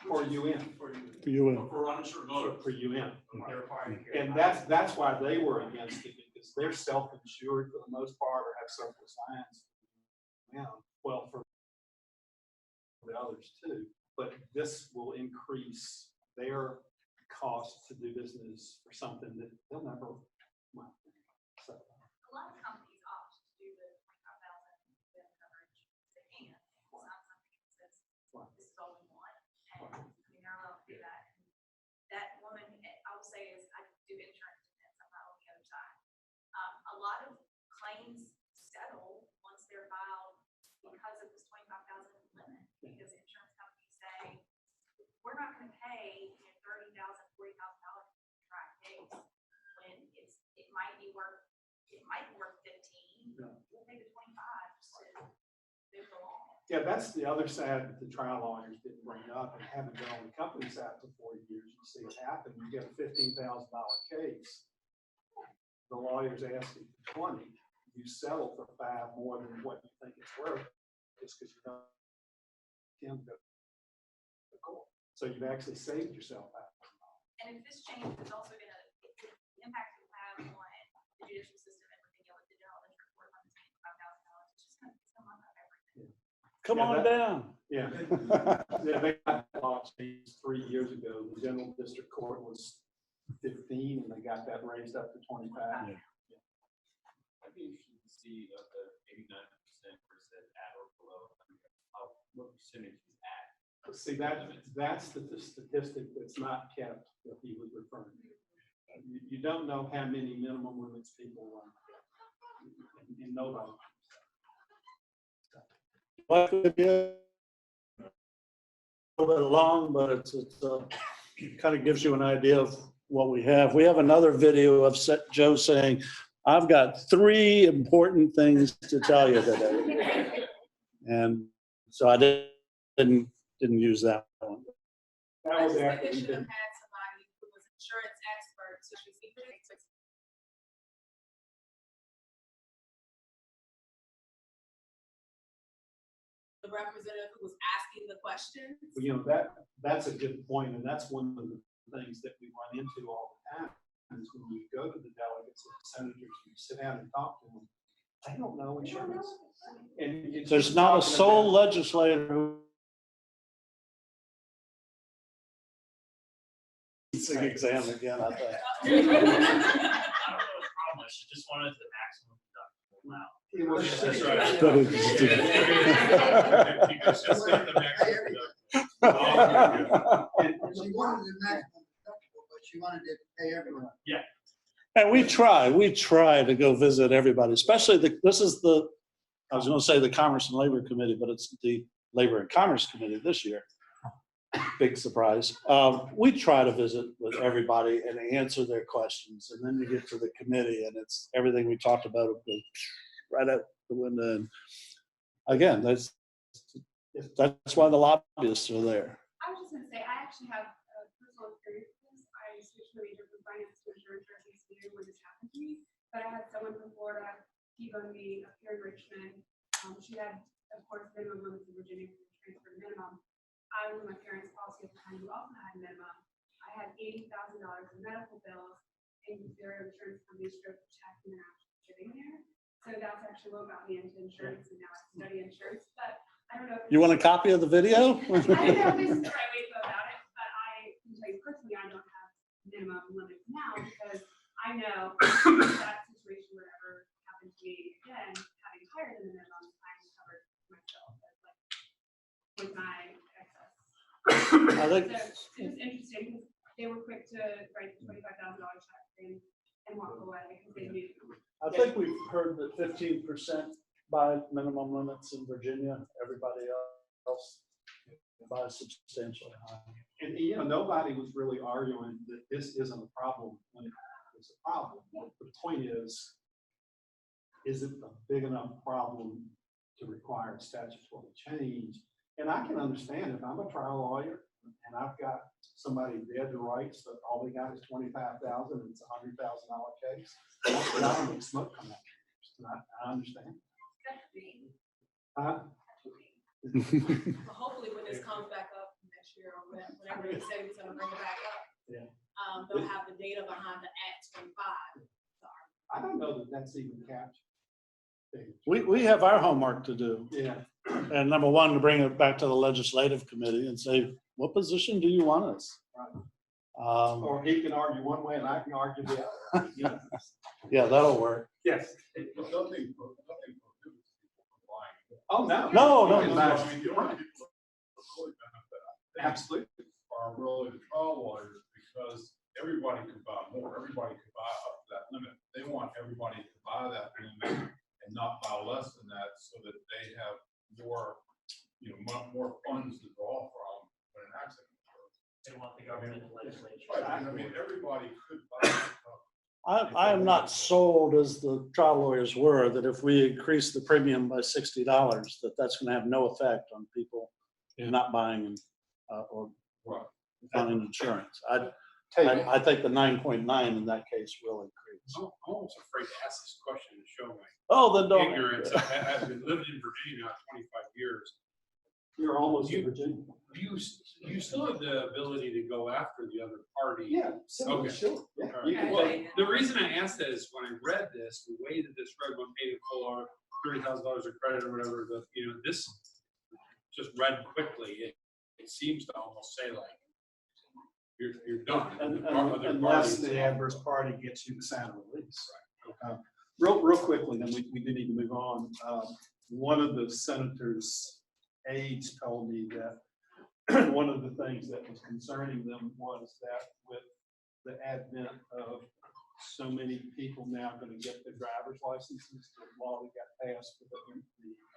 For UN. For you. For uninsured motorists. For UN. They're required to carry And that's why they were against it, because they're self-insured for the most part, or have surplus lines. Yeah, well, for the others too, but this will increase their cost to do business for something that they'll never. Well, so. A lot of companies opt to do the 25,000 coverage if they can. It's not something that says this is all we want. And I mean, they're allowed to do that. And that woman, I will say, is I do insurance defense. I'm not on the other side. A lot of claims settle once they're filed because of this 25,000 limit. Because insurance companies say, we're not going to pay $30,000, $40,000 to try a case when it might be worth it might be worth 15, Yeah. maybe 25, just to move along. Yeah, that's the other side that the trial lawyers didn't bring up, and having been on the company side for 4 years, you see it happen. You get a $15,000 case, the lawyer's asking for 20, you settle for 5 more than what you think it's worth, just because you don't can go to court. So you've actually saved yourself $5,000. And if this change is also going to, the impact it will have on the judicial system and Virginia with the general district court on this $5,000, it's just going to come up everything. Come Yeah, on down. Yeah. Yeah, they got that law changed 3 years ago. The general district court was 15, and they got that raised up to 25. Yeah. I'd be interested to see of the 89% versus at or below, what percentage is at? See, that's the statistic that's not kept that he was referring to. You don't know how many minimum limits people run. And nobody. Well, it could be a little bit long, but it kind of gives you an idea of what we have. We have another video of Joe saying, I've got 3 important things to tell you today. And so I didn't use that one. That was I just after think they we should did. have had somebody who was insurance expert, so she the representative who was asking the questions. You know, that's a good point, and that's one of the things that we run into all the time is when you go to the delegates and the senators, you sit down and talk to them, they don't know insurance. And it's There's just not a talking sole about- legislator who it's an exam again, I think. I don't know what the problem is, she just wanted the maximum deductible amount. It was- That's right. But it- Because that's not the maximum. And She wanted the maximum deductible, but she wanted to pay everyone. And we try to go visit everybody, especially I was going to say the Commerce and Labor Committee, but it's the Labor and Commerce Committee this year. Big surprise. We try to visit with everybody and answer their questions. And then you get to the committee and it's everything we talked about goes right out the window. And again, that's why the lobbyists are there. I was just gonna say, I actually have a personal experience with this. I switched my major from finance to insurance for year when this happened to me. But I had someone from Florida, T-bone me up here in Richmond. She had, of course, minimum limits in Virginia for transfer to minimum. I was on my parents' policy at the time who also had minimum. I had $80,000 in medical bills, and their insurance company stroked the check and then actually sitting there. So that's actually what got me into insurance, and now I study insurance. But I don't know if You want a copy of the video? I don't know if this is the right way to go about it, but I can tell you personally, I don't have minimum limits now because I know if that situation would ever happen to me again, having higher than the minimum, I'm covered myself. That's like with my excess. I think So it was interesting because they were quick to write the $25,000 check and walk away because they knew. I think we've heard that 15% by minimum limits in Virginia. Everybody else buys substantially higher. And, you know, nobody was really arguing that this isn't a problem when it's a problem. The point is it a big enough problem to require statutory change? And I can understand if I'm a trial lawyer and I've got somebody dead to rights, but all they got is $25,000 and it's $100,000 case. I don't make smoke come out. I understand. Well, hopefully when this comes back up next year or whatever they say it's gonna bring it back up. Yeah. They'll have the data behind the Act 25. I don't know that that's even captured. We have our homework to do. Yeah. And number one, to bring it back to the legislative committee and say, what position do you want us? Or he can argue one way and I can argue the other. Yeah. Yeah, that'll work. Yes. Nothing. Oh, no. No. I mean, the only people that really benefit, I think, Absolutely. are really the trial lawyers, because everybody could buy more, everybody could buy up to that limit. They want everybody to buy that limit and not buy less than that, so that they have more, more funds to draw from when an accident occurs. They want the government and legislature. Right, I mean, everybody could buy stuff I am not sold as the trial lawyers were, that if we increase the premium by $60, that that's gonna have no effect on people Yeah. not buying or Right. buying insurance. Take I think the 9.9 in that case will increase. I'm almost afraid to ask this question to show my Oh, then don't. ignorance. I've been living in Virginia now 25 years. You're almost in Virginia. You still have the ability to go after the other party. Yeah, so, Okay. sure. Yeah, All you right. can Well, take- the reason I asked that is when I read this, the way that this read, one paid in full or $30,000 of credit or whatever, this just read quickly. It seems to almost say like, you're done. Unless the adverse party gets you the sound release. Real quickly, then we do need to move on. One of the senator's aides told me that one of the things that was concerning them was that with the advent of so many people now going to get their driver's licenses, the law that got passed for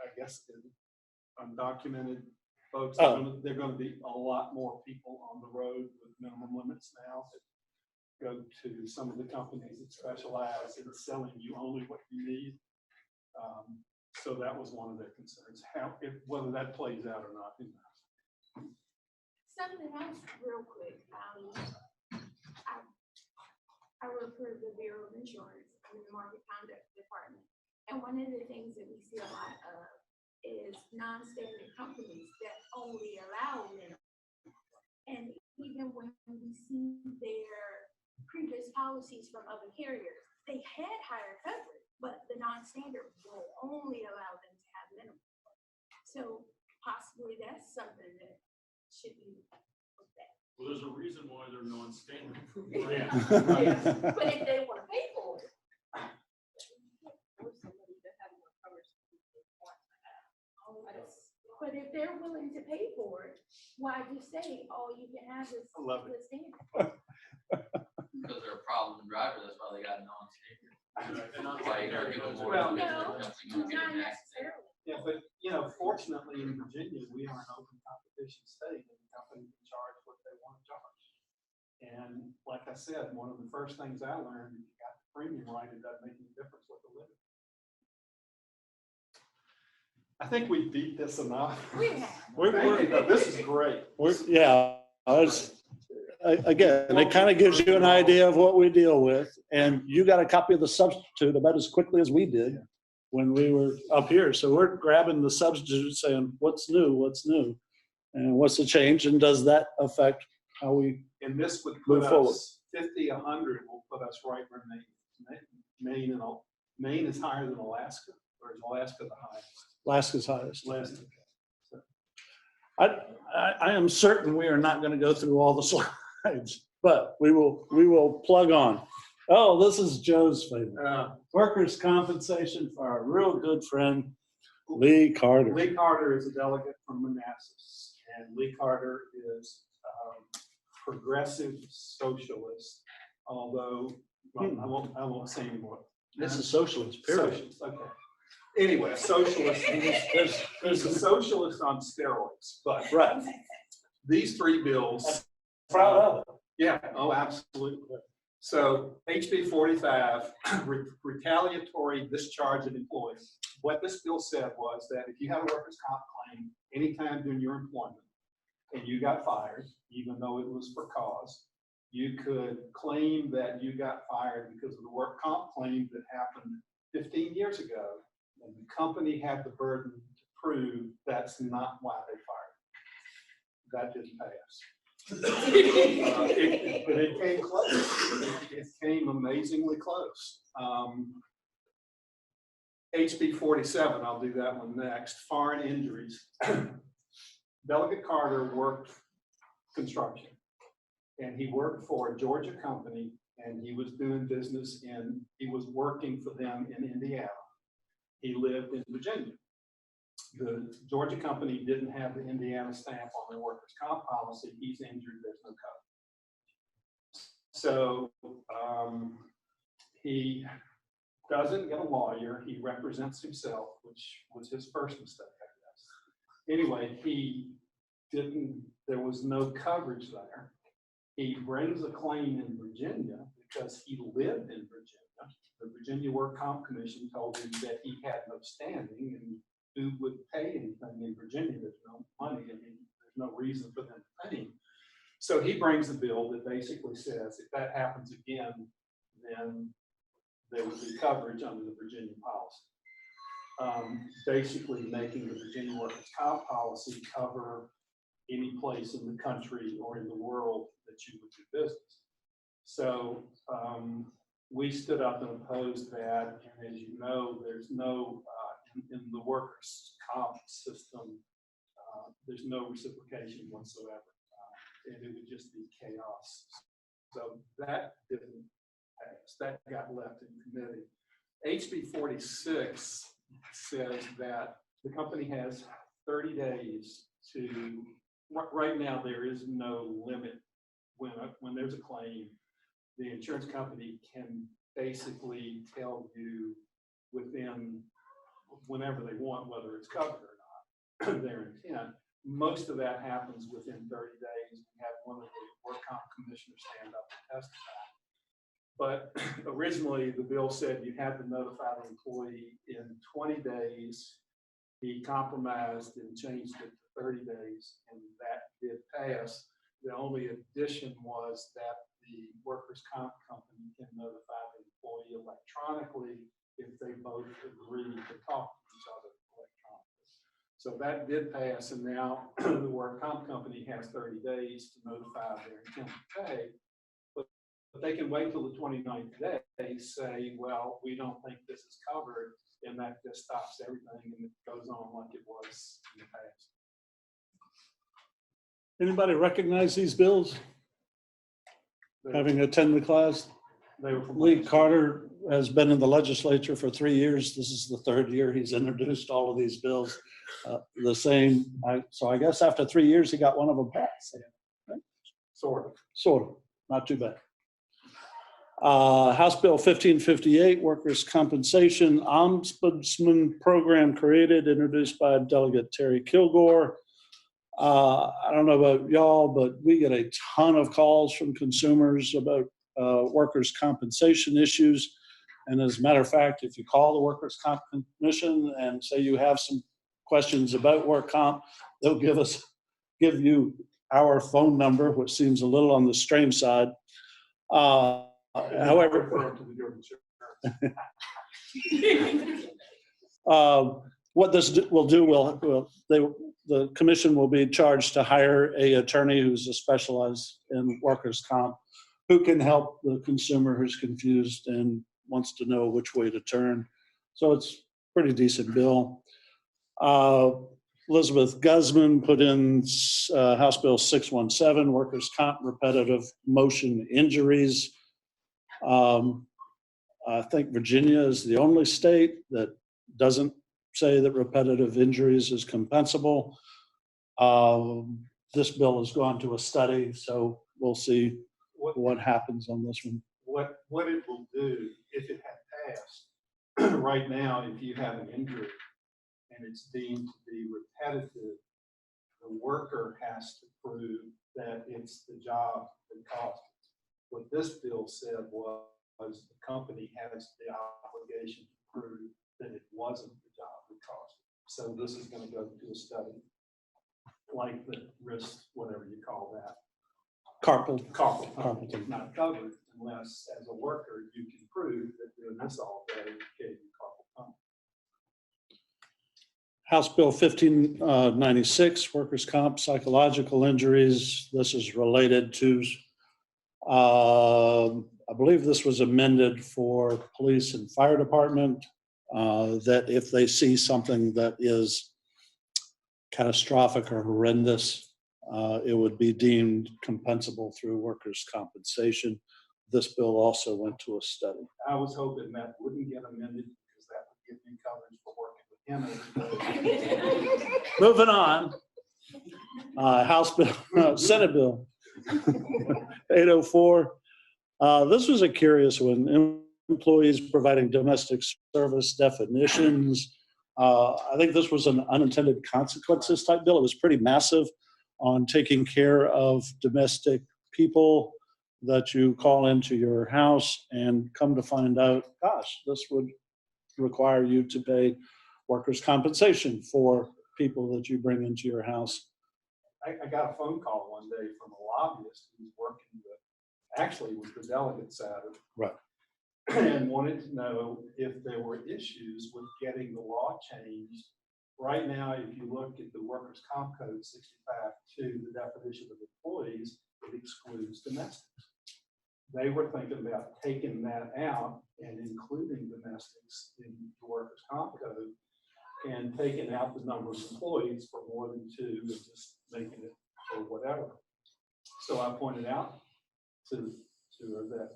I guess, the undocumented folks, they're going to be a lot more people on the road with minimum limits now that go to some of the companies that specialize in selling you only what you need. So that was one of their concerns. Whether that plays out or not, who knows? Something else real quick. I work for the Bureau of Insurance in the Market Conduct Department. And one of the things that we see a lot of is non-standard companies that only allow minimum. And even when we see their previous policies from other carriers, they had higher coverage, but the non-standard will only allow them to have minimum. So possibly that's something that should be looked at. Well, there's a reason why they're non-standard. Yeah. But if they want to pay for it. But if they're willing to pay for it, why just say all you can have is I love it. the standard? Because they're a problem driver, that's why they got non-standard. Not Why you gotta give them more. Well, no, Something you not get an accident. necessarily. Yeah, but fortunately in Virginia, we are an open competition state and the company can charge what they want to charge. And like I said, one of the first things I learned, if you got the premium right, it doesn't make any difference what the limit. I think we beat this enough. We have. This is great. Again, it kind of gives you an idea of what we deal with, and you got a copy of the substitute about as quickly as we did when we were up here. So we're grabbing the substitute saying, what's new, and what's the change, and does that affect how we And this would move put forward? us 50, 100 will put us right where Maine is higher than Alaska, or is Alaska the highest? Alaska's highest? Alaska. I am certain we are not going to go through all the slides, but we will plug on. Oh, this is Joe's favorite. Workers' compensation for our real good friend, Lee Carter. Lee Carter is a delegate from Manassas, and Lee Carter is progressive socialist, although I won't say anymore. This is socialist, period. Socialist, okay. Anyway, socialist. He's a socialist on steroids, but Right. these three bills. Proud of it. Yeah, oh, absolutely. So HB 45, retaliatory discharge of employees. What this bill said was that if you had a workers' comp claim anytime during your employment and you got fired, even though it was for cause, you could claim that you got fired because of the work comp claim that happened 15 years ago. And the company had the burden to prove that's not why they fired. That didn't pass. But it came close. It came amazingly close. HB 47, I'll do that one next. Foreign injuries. Delegate Carter worked construction, and he worked for a Georgia company, and he was doing business he was working for them in Indiana. He lived in Virginia. The Georgia company didn't have the Indiana stamp on their workers' comp policy. He's injured, there's no coverage. So he doesn't get a lawyer. He represents himself, which was his first mistake, I guess. Anyway, there was no coverage there. He brings a claim in Virginia because he lived in Virginia. The Virginia Work Comp Commission told him that he had no standing and who would pay anything in Virginia. There's no money and there's no reason for them to pay him. So he brings a bill that basically says if that happens again, then there would be coverage under the Virginia policy. Basically making the Virginia Workers' Comp policy cover any place in the country or in the world that you would do business. So we stood up and opposed that, and as you know, there's no, in the workers' comp system, there's no reciprocation whatsoever, and it would just be chaos. So that didn't pass, that got left in committee. HB 46 says that the company has 30 days to, right now there is no limit. When there's a claim, the insurance company can basically tell you within whenever they want whether it's covered or not, their intent. Most of that happens within 30 days. We had one of the work comp commissioners stand up and testify. But originally the bill said you had to notify the employee in 20 days. He compromised and changed it to 30 days, and that did pass. The only addition was that the workers' comp company can notify the employee electronically if they both agree to talk to each other electronically. So that did pass, and now the work comp company has 30 days to notify their intent to pay. But they can wait till the 29th day, say, well, we don't think this is covered, and that just stops everything and it goes on like it was in the past. Anybody recognize these bills? Having attended the class? They were from Lee Carter has been in the legislature for 3 years. This is the third year he's introduced all of these bills. The same, so I guess after 3 years, he got one of them passed. Right? Sort of. Sort of, not too bad. House Bill 1558, Workers' Compensation Ombudsman Program created, introduced by Delegate Terry Kilgore. I don't know about y'all, but we get a ton of calls from consumers about workers' compensation issues. And as a matter of fact, if you call the Workers' Comp Commission and say you have some questions about work comp, they'll give you our phone number, which seems a little on the strange side. However, what this will do, the commission will be charged to hire an attorney who's specialized in workers' comp, who can help the consumer who's confused and wants to know which way to turn. So it's a pretty decent bill. Elizabeth Guzman put in House Bill 617, Workers' Comp Repetitive Motion Injuries. I think Virginia is the only state that doesn't say that repetitive injuries is compensable. This bill has gone to a study, so we'll see what happens on this one. What it will do, if it had passed, right now, if you have an injury and it's deemed to be repetitive, the worker has to prove that it's the job that caused it. What this bill said was the company has the obligation to prove that it wasn't the job that caused it. So this is going to go to a study, like the risk, whatever you call that. Carpal It's not covered unless, as a worker, you can prove that doing this all day gave you carpal tunnel. House Bill 1596, Workers' Comp Psychological Injuries. This is related to, I believe this was amended for police and fire department, that if they see something that is catastrophic or horrendous, it would be deemed compensable through workers' compensation. This bill also went to a study. I was hoping that wouldn't get amended because that would give me coverage for working with him every day. Moving on. House Bill, Senate Bill 804. This was a curious one. Employees providing domestic service definitions. I think this was an unintended consequences type bill. It was pretty massive on taking care of domestic people that you call into your house and come to find out, gosh, this would require you to pay workers' compensation for people that you bring into your house. I got a phone call one day from a lobbyist who's working with, actually with the delegate side of it. Right. And wanted to know if there were issues with getting the law changed. Right now, if you look at the workers' comp code 65-2, the definition of employees, it excludes domestics. They were thinking about taking that out and including domestics in the workers' comp code and taking out the number of employees for more than 2 and just making it or whatever. So I pointed out to her that,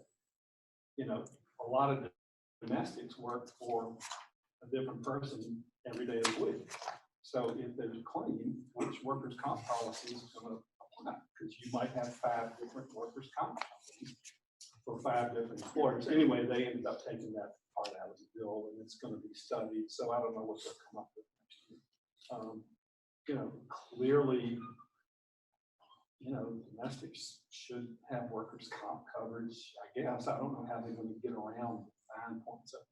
you know, a lot of domestics work for a different person every day of the week. So if there's a claim, which workers' comp policy is going to apply? Because you might have 5 different workers' comp companies for 5 different employers. Anyway, they ended up taking that part out of the bill, and it's going to be studied. So I don't know what they'll come up with next year. You know, clearly, you know, domestics should have workers' comp coverage. I guess I don't know how they're going to get around the fine points of it.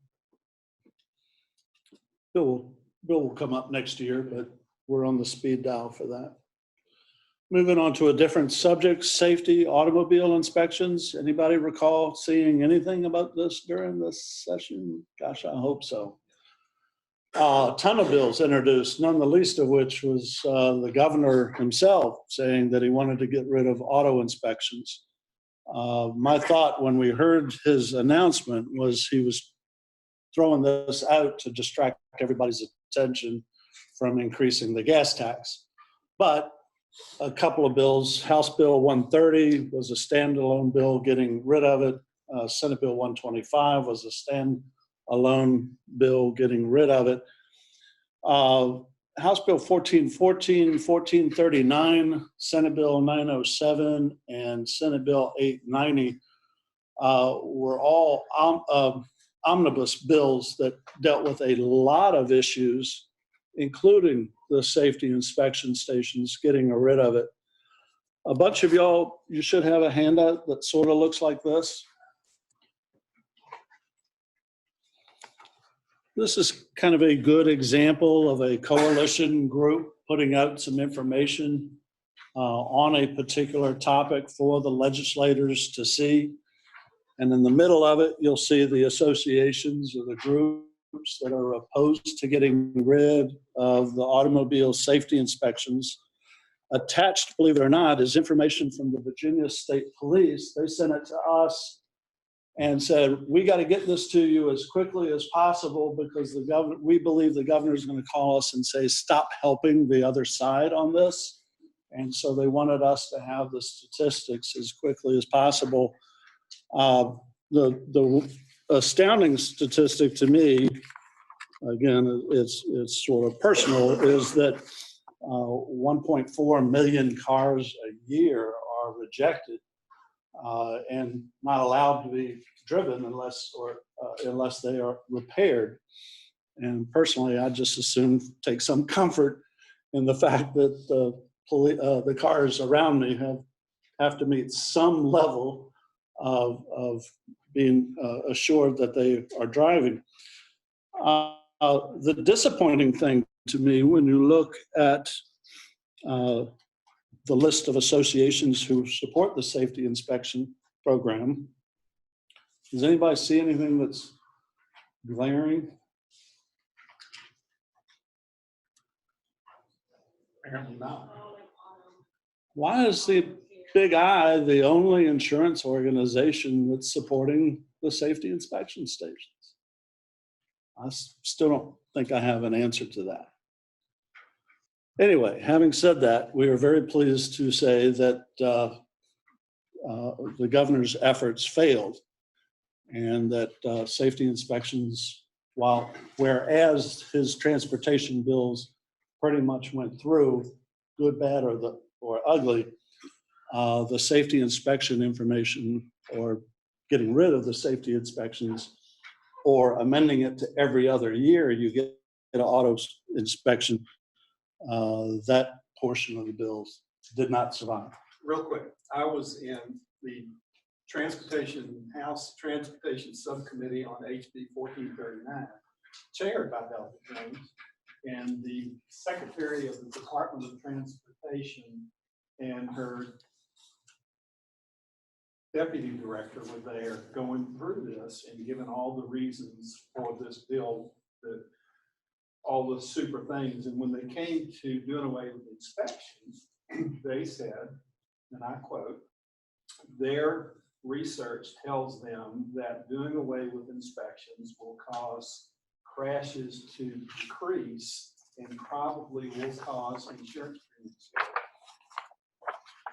Bill will come up next year, but we're on the speed dial for that. Moving on to a different subject, safety, automobile inspections. Anybody recall seeing anything about this during this session? Gosh, I hope so. A ton of bills introduced, none the least of which was the governor himself saying that he wanted to get rid of auto inspections. My thought when we heard his announcement was he was throwing this out to distract everybody's attention from increasing the gas tax. But a couple of bills, House Bill 130 was a standalone bill getting rid of it. Senate Bill 125 was a standalone bill getting rid of it. House Bill 1414, 1439, Senate Bill 907, and Senate Bill 890 were all omnibus bills that dealt with a lot of issues, including the safety inspection stations, getting rid of it. A bunch of y'all, you should have a handout that sort of looks like this. This is kind of a good example of a coalition group putting out some information on a particular topic for the legislators to see. And in the middle of it, you'll see the associations or the groups that are opposed to getting rid of the automobile safety inspections. Attached, believe it or not, is information from the Virginia State Police. They sent it to us and said, we got to get this to you as quickly as possible because we believe the governor is going to call us and say, stop helping the other side on this. And so they wanted us to have the statistics as quickly as possible. The astounding statistic to me, again, it's sort of personal, is that 1.4 million cars a year are rejected and not allowed to be driven unless they are repaired. And personally, I just assume take some comfort in the fact that the cars around me have to meet some level of being assured that they are driving. The disappointing thing to me when you look at the list of associations who support the safety inspection program, does anybody see anything that's glaring? Apparently not. Why is the Big I the only insurance organization that's supporting the safety inspection stations? I still don't think I have an answer to that. Anyway, having said that, we are very pleased to say that the governor's efforts failed and that safety inspections, whereas his transportation bills pretty much went through, good, bad, or ugly, the safety inspection information or getting rid of the safety inspections or amending it to every other year, you get an auto inspection. That portion of the bills did not survive. Real quick, I was in the House Transportation Subcommittee on HB 1439, chaired by Delta Jones, and the Secretary of the Department of Transportation and her Deputy Director were there going through this and giving all the reasons for this bill, all the super things. And when they came to doing away with inspections, they said, and I quote, their research tells them that doing away with inspections will cause crashes to decrease and probably will cause insurance premiums to go up.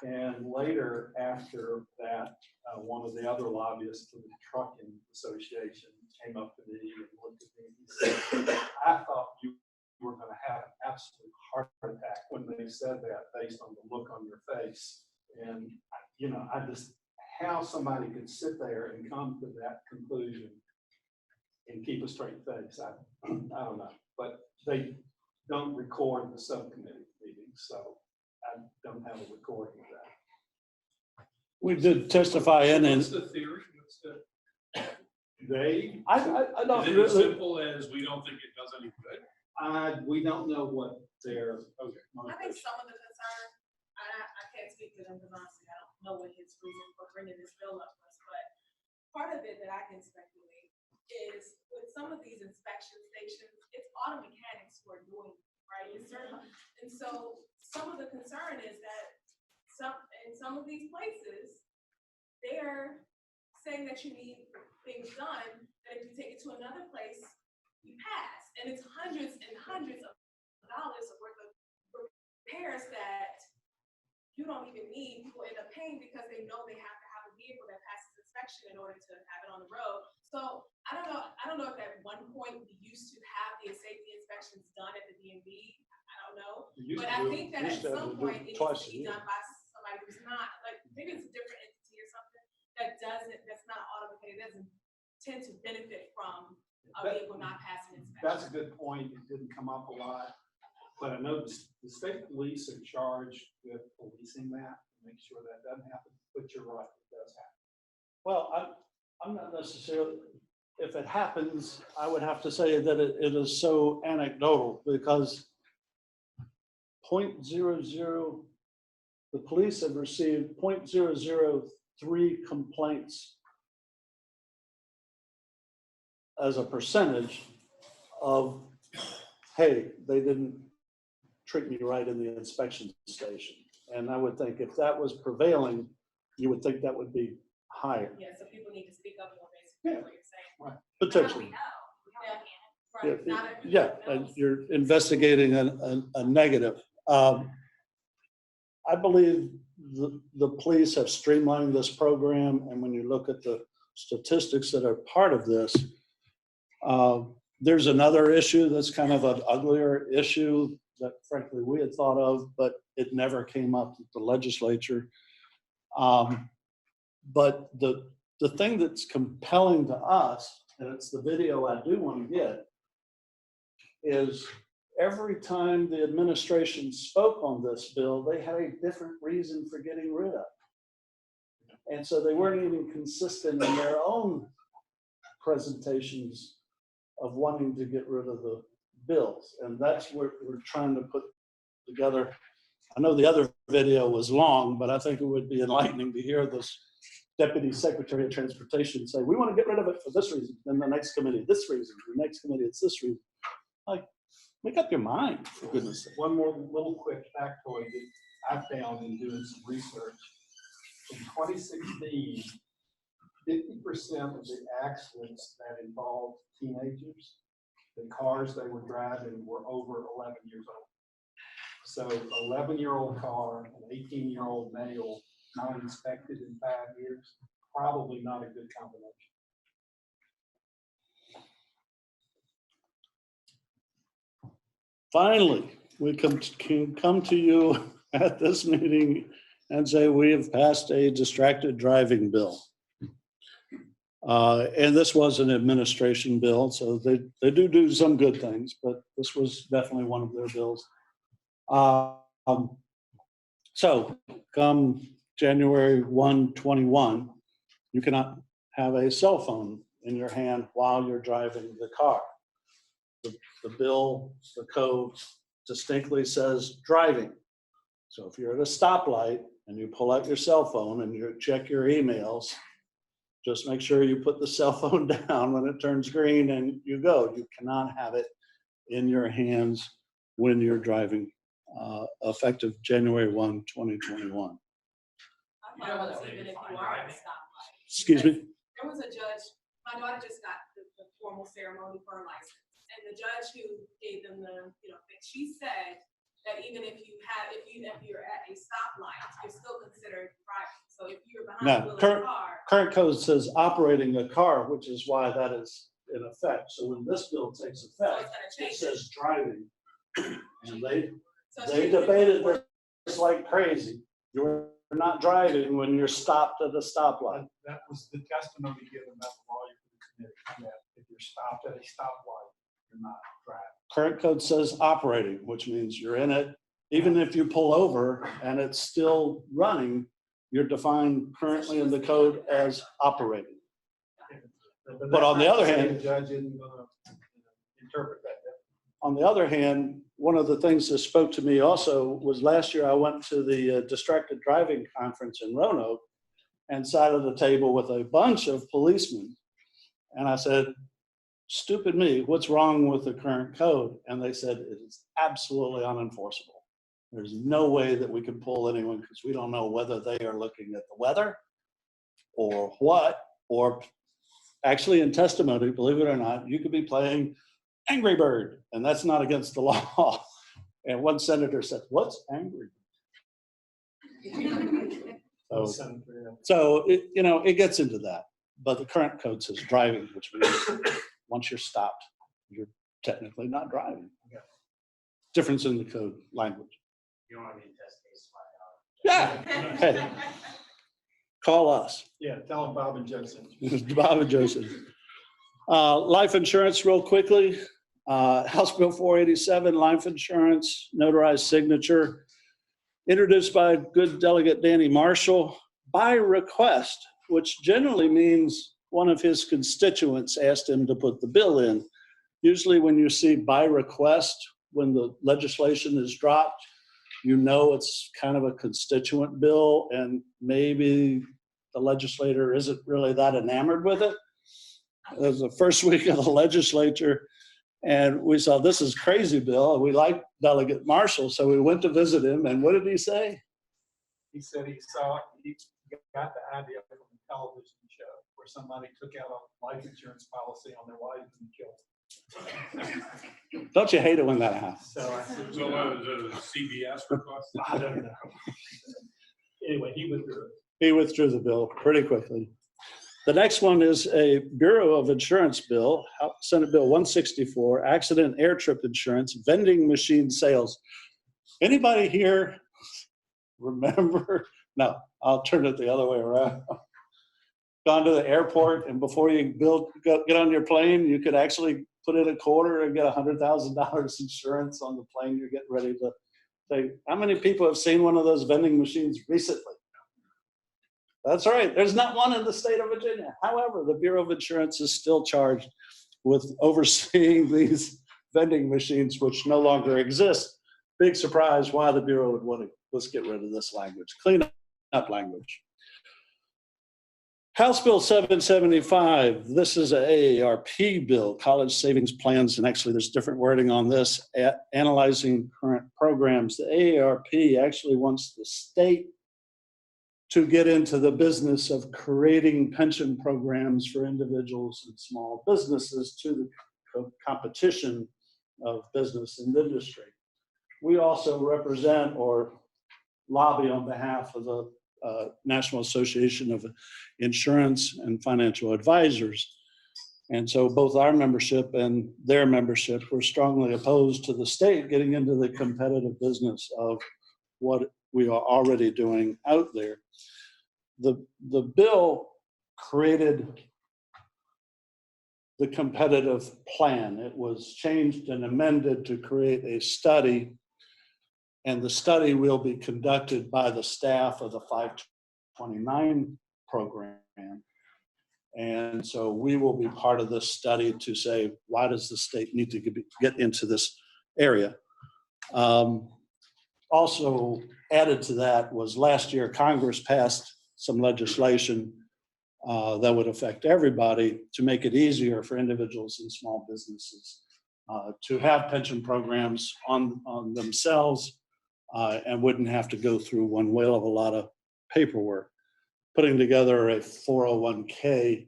And later, after that, one of the other lobbyists for the Trucking Association came up to me and looked at me and he said, I thought you were going to have an absolute heart attack when they said that based on the look on your face. And, you know, I just, how somebody could sit there and come to that conclusion and keep a straight face, I don't know. But they don't record the subcommittee meetings, so I don't have a recording of that. We did testify in and What's the theory? What's the, They, I don't is it as really, simple as we don't think it does any good? we don't know what their, okay. I think some of the concern, I can't speak to them because honestly, I don't know what his reason for bringing this bill up was, but part of it that I can speculate is with some of these inspection stations, it's auto mechanics who are doing it, right? It's certain, and so some of the concern is that in some of these places, they're saying that you need things done, that if you take it to another place, you pass. And it's hundreds and hundreds of dollars worth of repairs that you don't even need. People end up paying because they know they have to have a vehicle that passes inspection in order to have it on the road. So I don't know if at one point we used to have the safety inspections done at the DMV. I don't know. But I think that at some point it needs to be done by somebody who's not, like, maybe it's a different entity or something that's not automated, doesn't tend to benefit from a vehicle not passing inspection. That's a good point. It didn't come up a lot, but I know the state police are charged with policing that, to make sure that doesn't happen. But you're right, it does happen. well, I'm not necessarily, if it happens, I would have to say that it is so anecdotal because 0.00, the police have received 0.003 complaints as a percentage of, hey, they didn't treat me right in the inspection station. And I would think if that was prevailing, you would think that would be higher, Yeah, so people need to speak up more, basically, what you're saying. potentially. Right, not everyone Yeah, and knows. you're investigating a negative. I believe the police have streamlined this program, and when you look at the statistics that are part of this, there's another issue that's kind of an uglier issue that frankly we had thought of, but it never came up at the legislature. But the thing that's compelling to us, and it's the video I do want to get, is every time the administration spoke on this bill, they had a different reason for getting rid of it. And so they weren't even consistent in their own presentations of wanting to get rid of the bills. And that's what we're trying to put together. I know the other video was long, but I think it would be enlightening to hear this Deputy Secretary of Transportation say, we want to get rid of it for this reason. Then the next committee, this reason. The next committee, it's this reason. Like, make up your mind, for goodness sake. One more little quick factoid that I found in doing some research. In 2016, 50% of the accidents that involved teenagers, the cars they were driving were over 11 years old. So 11-year-old car, an 18-year-old male, not inspected in 5 years, probably not a good combination. Finally, we can come to you at this meeting and say we have passed a distracted driving bill. And this was an administration bill, so they do some good things, but this was definitely one of their bills. So come January 1, 21, You cannot have a cell phone in your hand while you're driving the car. The bill, the code distinctly says driving. So if you're at a stoplight and you pull out your cell phone and you check your emails, just make sure you put the cell phone down when it turns green and you go. You cannot have it in your hands when you're driving, effective January 1, 2021. I thought it was even if you are at a stoplight. Excuse me? There was a judge, my daughter just got the formal ceremony for her license. And the judge who gave them the, that she said that even if you're at a stoplight, you're still considered driving. So if you're behind the wheel of a car. Current code says operating a car, which is why that is in effect. So when this bill takes effect, it says driving. And they debated this like crazy. You're not driving when you're stopped at a stoplight. That was the testimony given by the lawyer for the committee, that if you're stopped at a stoplight, you're not driving. Current code says operating, which means you're in it. Even if you pull over and it's still running, you're defined currently in the code as operating. But on the other hand, the judge didn't interpret that. on the other hand, one of the things that spoke to me also was last year I went to the distracted driving conference in Roanoke and sat at a table with a bunch of policemen. And I said, stupid me, what's wrong with the current code? And they said, it is absolutely unenforceable. There's no way that we can pull anyone because we don't know whether they are looking at the weather or what, or actually in testimony, believe it or not, you could be playing Angry Bird, and that's not against the law. And one senator said, what's Angry Bird? So it gets into that. But the current code says driving, which means once you're stopped, you're technically not driving. Difference in the code language. You don't want to be in test case, find out. Yeah. Hey, call us. Yeah, tell them Bob and Joseph. Bob and Joseph. Life insurance real quickly. House Bill 487, life insurance, notarized signature, introduced by good delegate Danny Marshall by request, which generally means one of his constituents asked him to put the bill in. Usually when you see by request, when the legislation is dropped, it's kind of a constituent bill and maybe the legislator isn't really that enamored with it. It was the first week of the legislature and we saw this is crazy bill. And we like Delegate Marshall, so we went to visit him. And what did he say? He said he got the idea from a television show where somebody took out a life insurance policy on their wife and killed them. Don't you hate it when that happens? So I said, So was it a CBS request? I don't know. Anyway, he withdrew it. He withdrew the bill pretty quickly. The next one is a Bureau of Insurance bill, Senate Bill 164, accident air trip insurance, vending machine sales. Anybody here remember? No, I'll turn it the other way around. Gone to the airport and before you get on your plane, you could actually put in a quarter and get $100,000 insurance on the plane you're getting ready to take. How many people have seen one of those vending machines recently? That's right. There's not one in the state of Virginia. However, the Bureau of Insurance is still charged with overseeing these vending machines, which no longer exist. Big surprise why the Bureau would want to, let's get rid of this language, clean up language. House Bill 775, this is an AARP bill, college savings plans, and actually there's different wording on this, analyzing current programs. The AARP actually wants the state to get into the business of creating pension programs for individuals and small businesses to the competition of business and industry. We also represent or lobby on behalf of the National Association of Insurance and Financial Advisors. And so both our membership and their membership were strongly opposed to the state getting into the competitive business of what we are already doing out there. The bill created the competitive plan. It was changed and amended to create a study, and the study will be conducted by the staff of the 529 program. And so we will be part of this study to say, why does the state need to get into this area? Also added to that was last year, Congress passed some legislation that would affect everybody to make it easier for individuals and small businesses to have pension programs on themselves and wouldn't have to go through one whale of a lot of paperwork. Putting together a 401k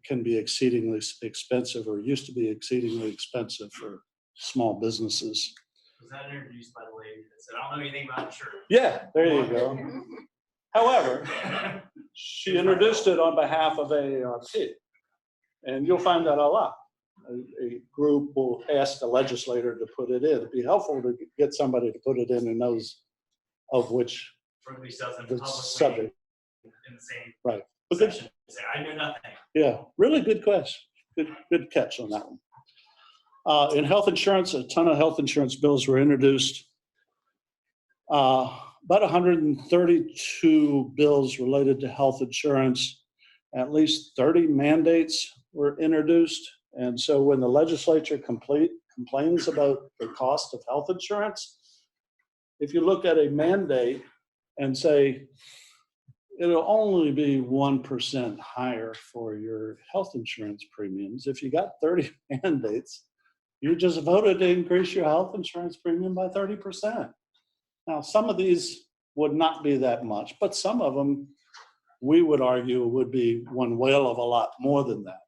can be exceedingly expensive, or used to be exceedingly expensive for small businesses. Was that introduced by the lady that said, I don't know anything about insurance? Yeah, there you go. However, she introduced it on behalf of AARP, and you'll find that a lot. A group will ask a legislator to put it in. It'd be helpful to get somebody to put it in who knows of which Or at least doesn't the publicly subject. in the same Right. But good, session say, I knew nothing. yeah, really good question. Good catch on that one. In health insurance, a ton of health insurance bills were introduced. About 132 bills related to health insurance. At least 30 mandates were introduced. And so when the legislature complains about the cost of health insurance, if you look at a mandate and say, it'll only be 1% higher for your health insurance premiums. If you got 30 mandates, you just voted to increase your health insurance premium by 30%. Now, some of these would not be that much, but some of them, we would argue, would be one whale of a lot more than that.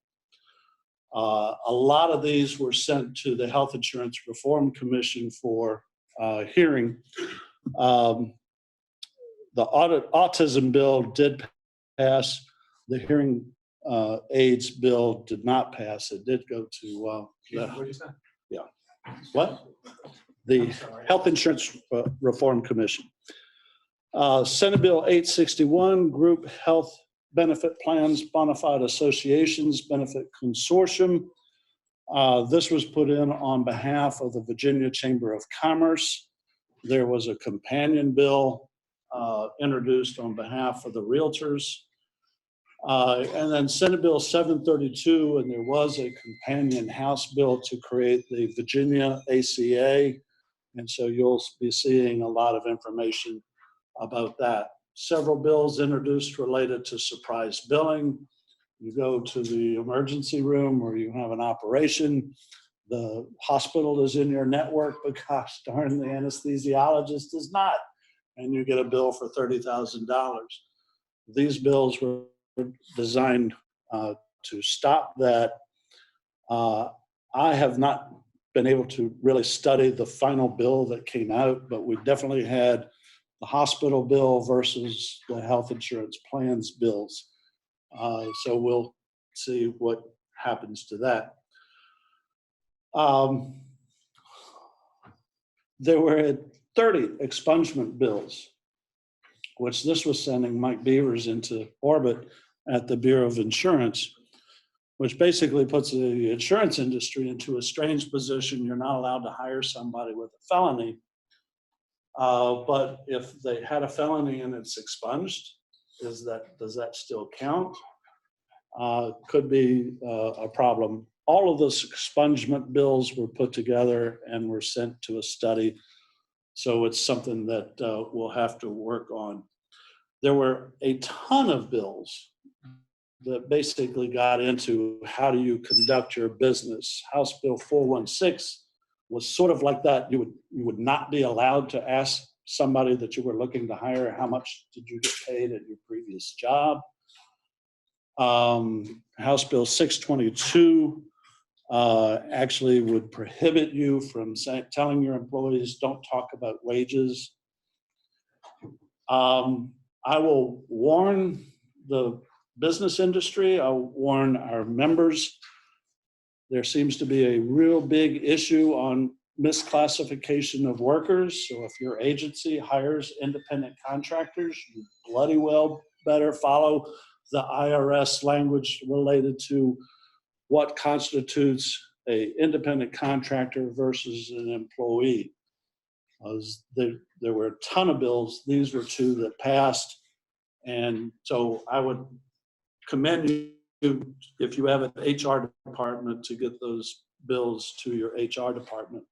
A lot of these were sent to the Health Insurance Reform Commission for hearing. The autism bill did pass. The hearing aids bill did not pass. It did go to the Health Insurance Reform Commission. Senate Bill 861, Group Health Benefit Plans, Bonafide Associations Benefit Consortium. This was put in on behalf of the Virginia Chamber of Commerce. There was a companion bill introduced on behalf of the realtors. And then Senate Bill 732, and there was a companion House bill to create the Virginia ACA. And so you'll be seeing a lot of information about that. Several bills introduced related to surprise billing. You go to the emergency room or you have an operation, the hospital is in your network, but gosh darn, the anesthesiologist is not. And you get a bill for $30,000. These bills were designed to stop that. I have not been able to really study the final bill that came out, but we definitely had the hospital bill versus the health insurance plans bills. So we'll see what happens to that. There were 30 expungement bills, which this was sending Mike Beavers into orbit at the Bureau of Insurance, which basically puts the insurance industry into a strange position. You're not allowed to hire somebody with a felony. But if they had a felony and it's expunged, does that still count? Could be a problem. All of those expungement bills were put together and were sent to a study. So it's something that we'll have to work on. There were a ton of bills that basically got into how do you conduct your business. House Bill 416 was sort of like that. You would not be allowed to ask somebody that you were looking to hire, how much did you get paid at your previous job? House Bill 622 actually would prohibit you from telling your employees, don't talk about wages. I will warn the business industry, I'll warn our members. There seems to be a real big issue on misclassification of workers. So if your agency hires independent contractors, you bloody well better follow the IRS language related to what constitutes an independent contractor versus an employee. There were a ton of bills. These were two that passed. And so I would commend you if you have an HR department to get those bills to your HR department.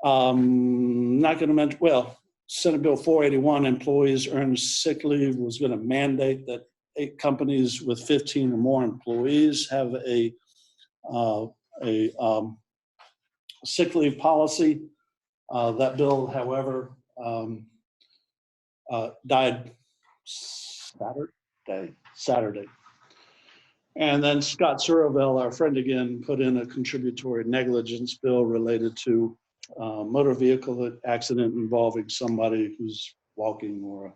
Not going to mention, well, Senate Bill 481, employees earn sick leave, was going to mandate that 8 companies with 15 or more employees have a sick leave policy. That bill, however, died Saturday. And then Scott Surovell, our friend again, put in a contributory negligence bill related to motor vehicle accident involving somebody who's walking or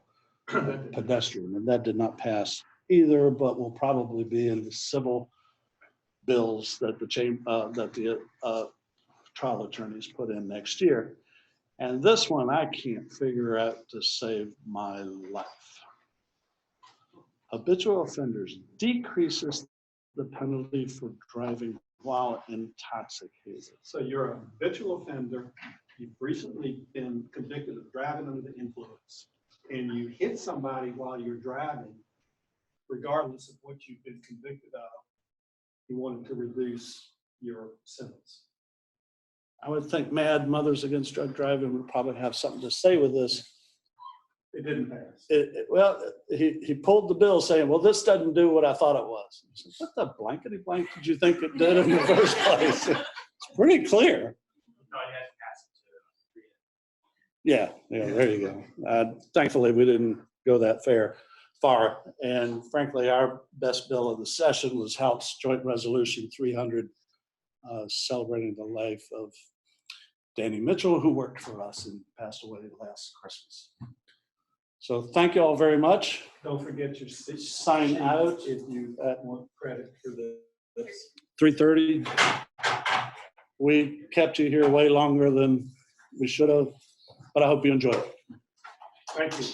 a pedestrian, and that did not pass either, but will probably be in the civil bills that the trial attorneys put in next year. And this one I can't figure out to save my life. Habitual offenders decreases the penalty for driving while intoxicated. So you're a habitual offender, you've recently been convicted of driving under the influence, and you hit somebody while you're driving, regardless of what you've been convicted of, you wanted to reduce your sentence. I would think Mad Mothers Against Drug Driving would probably have something to say with this. It didn't pass. Well, he pulled the bill saying, well, this doesn't do what I thought it was. I said, what the blankety blank did you think it did in the first place? It's pretty clear. No, you had to pass it to. Yeah, there you go. Thankfully, we didn't go that far. And frankly, our best bill of the session was House Joint Resolution 300, celebrating the life of Danny Mitchell, who worked for us and passed away last Christmas. So thank you all very much. Don't forget your Sign out if you want credit for this. 3:30. We kept you here way longer than we should have, but I hope you enjoyed it. Thank you.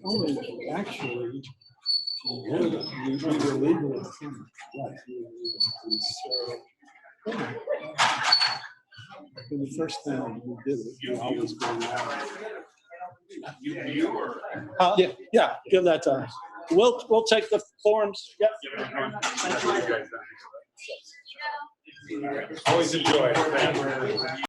Only actually, you're legal. The first time you did it, you always go around. Yeah, give that to us. We'll take the forms. Yep. Always enjoy it.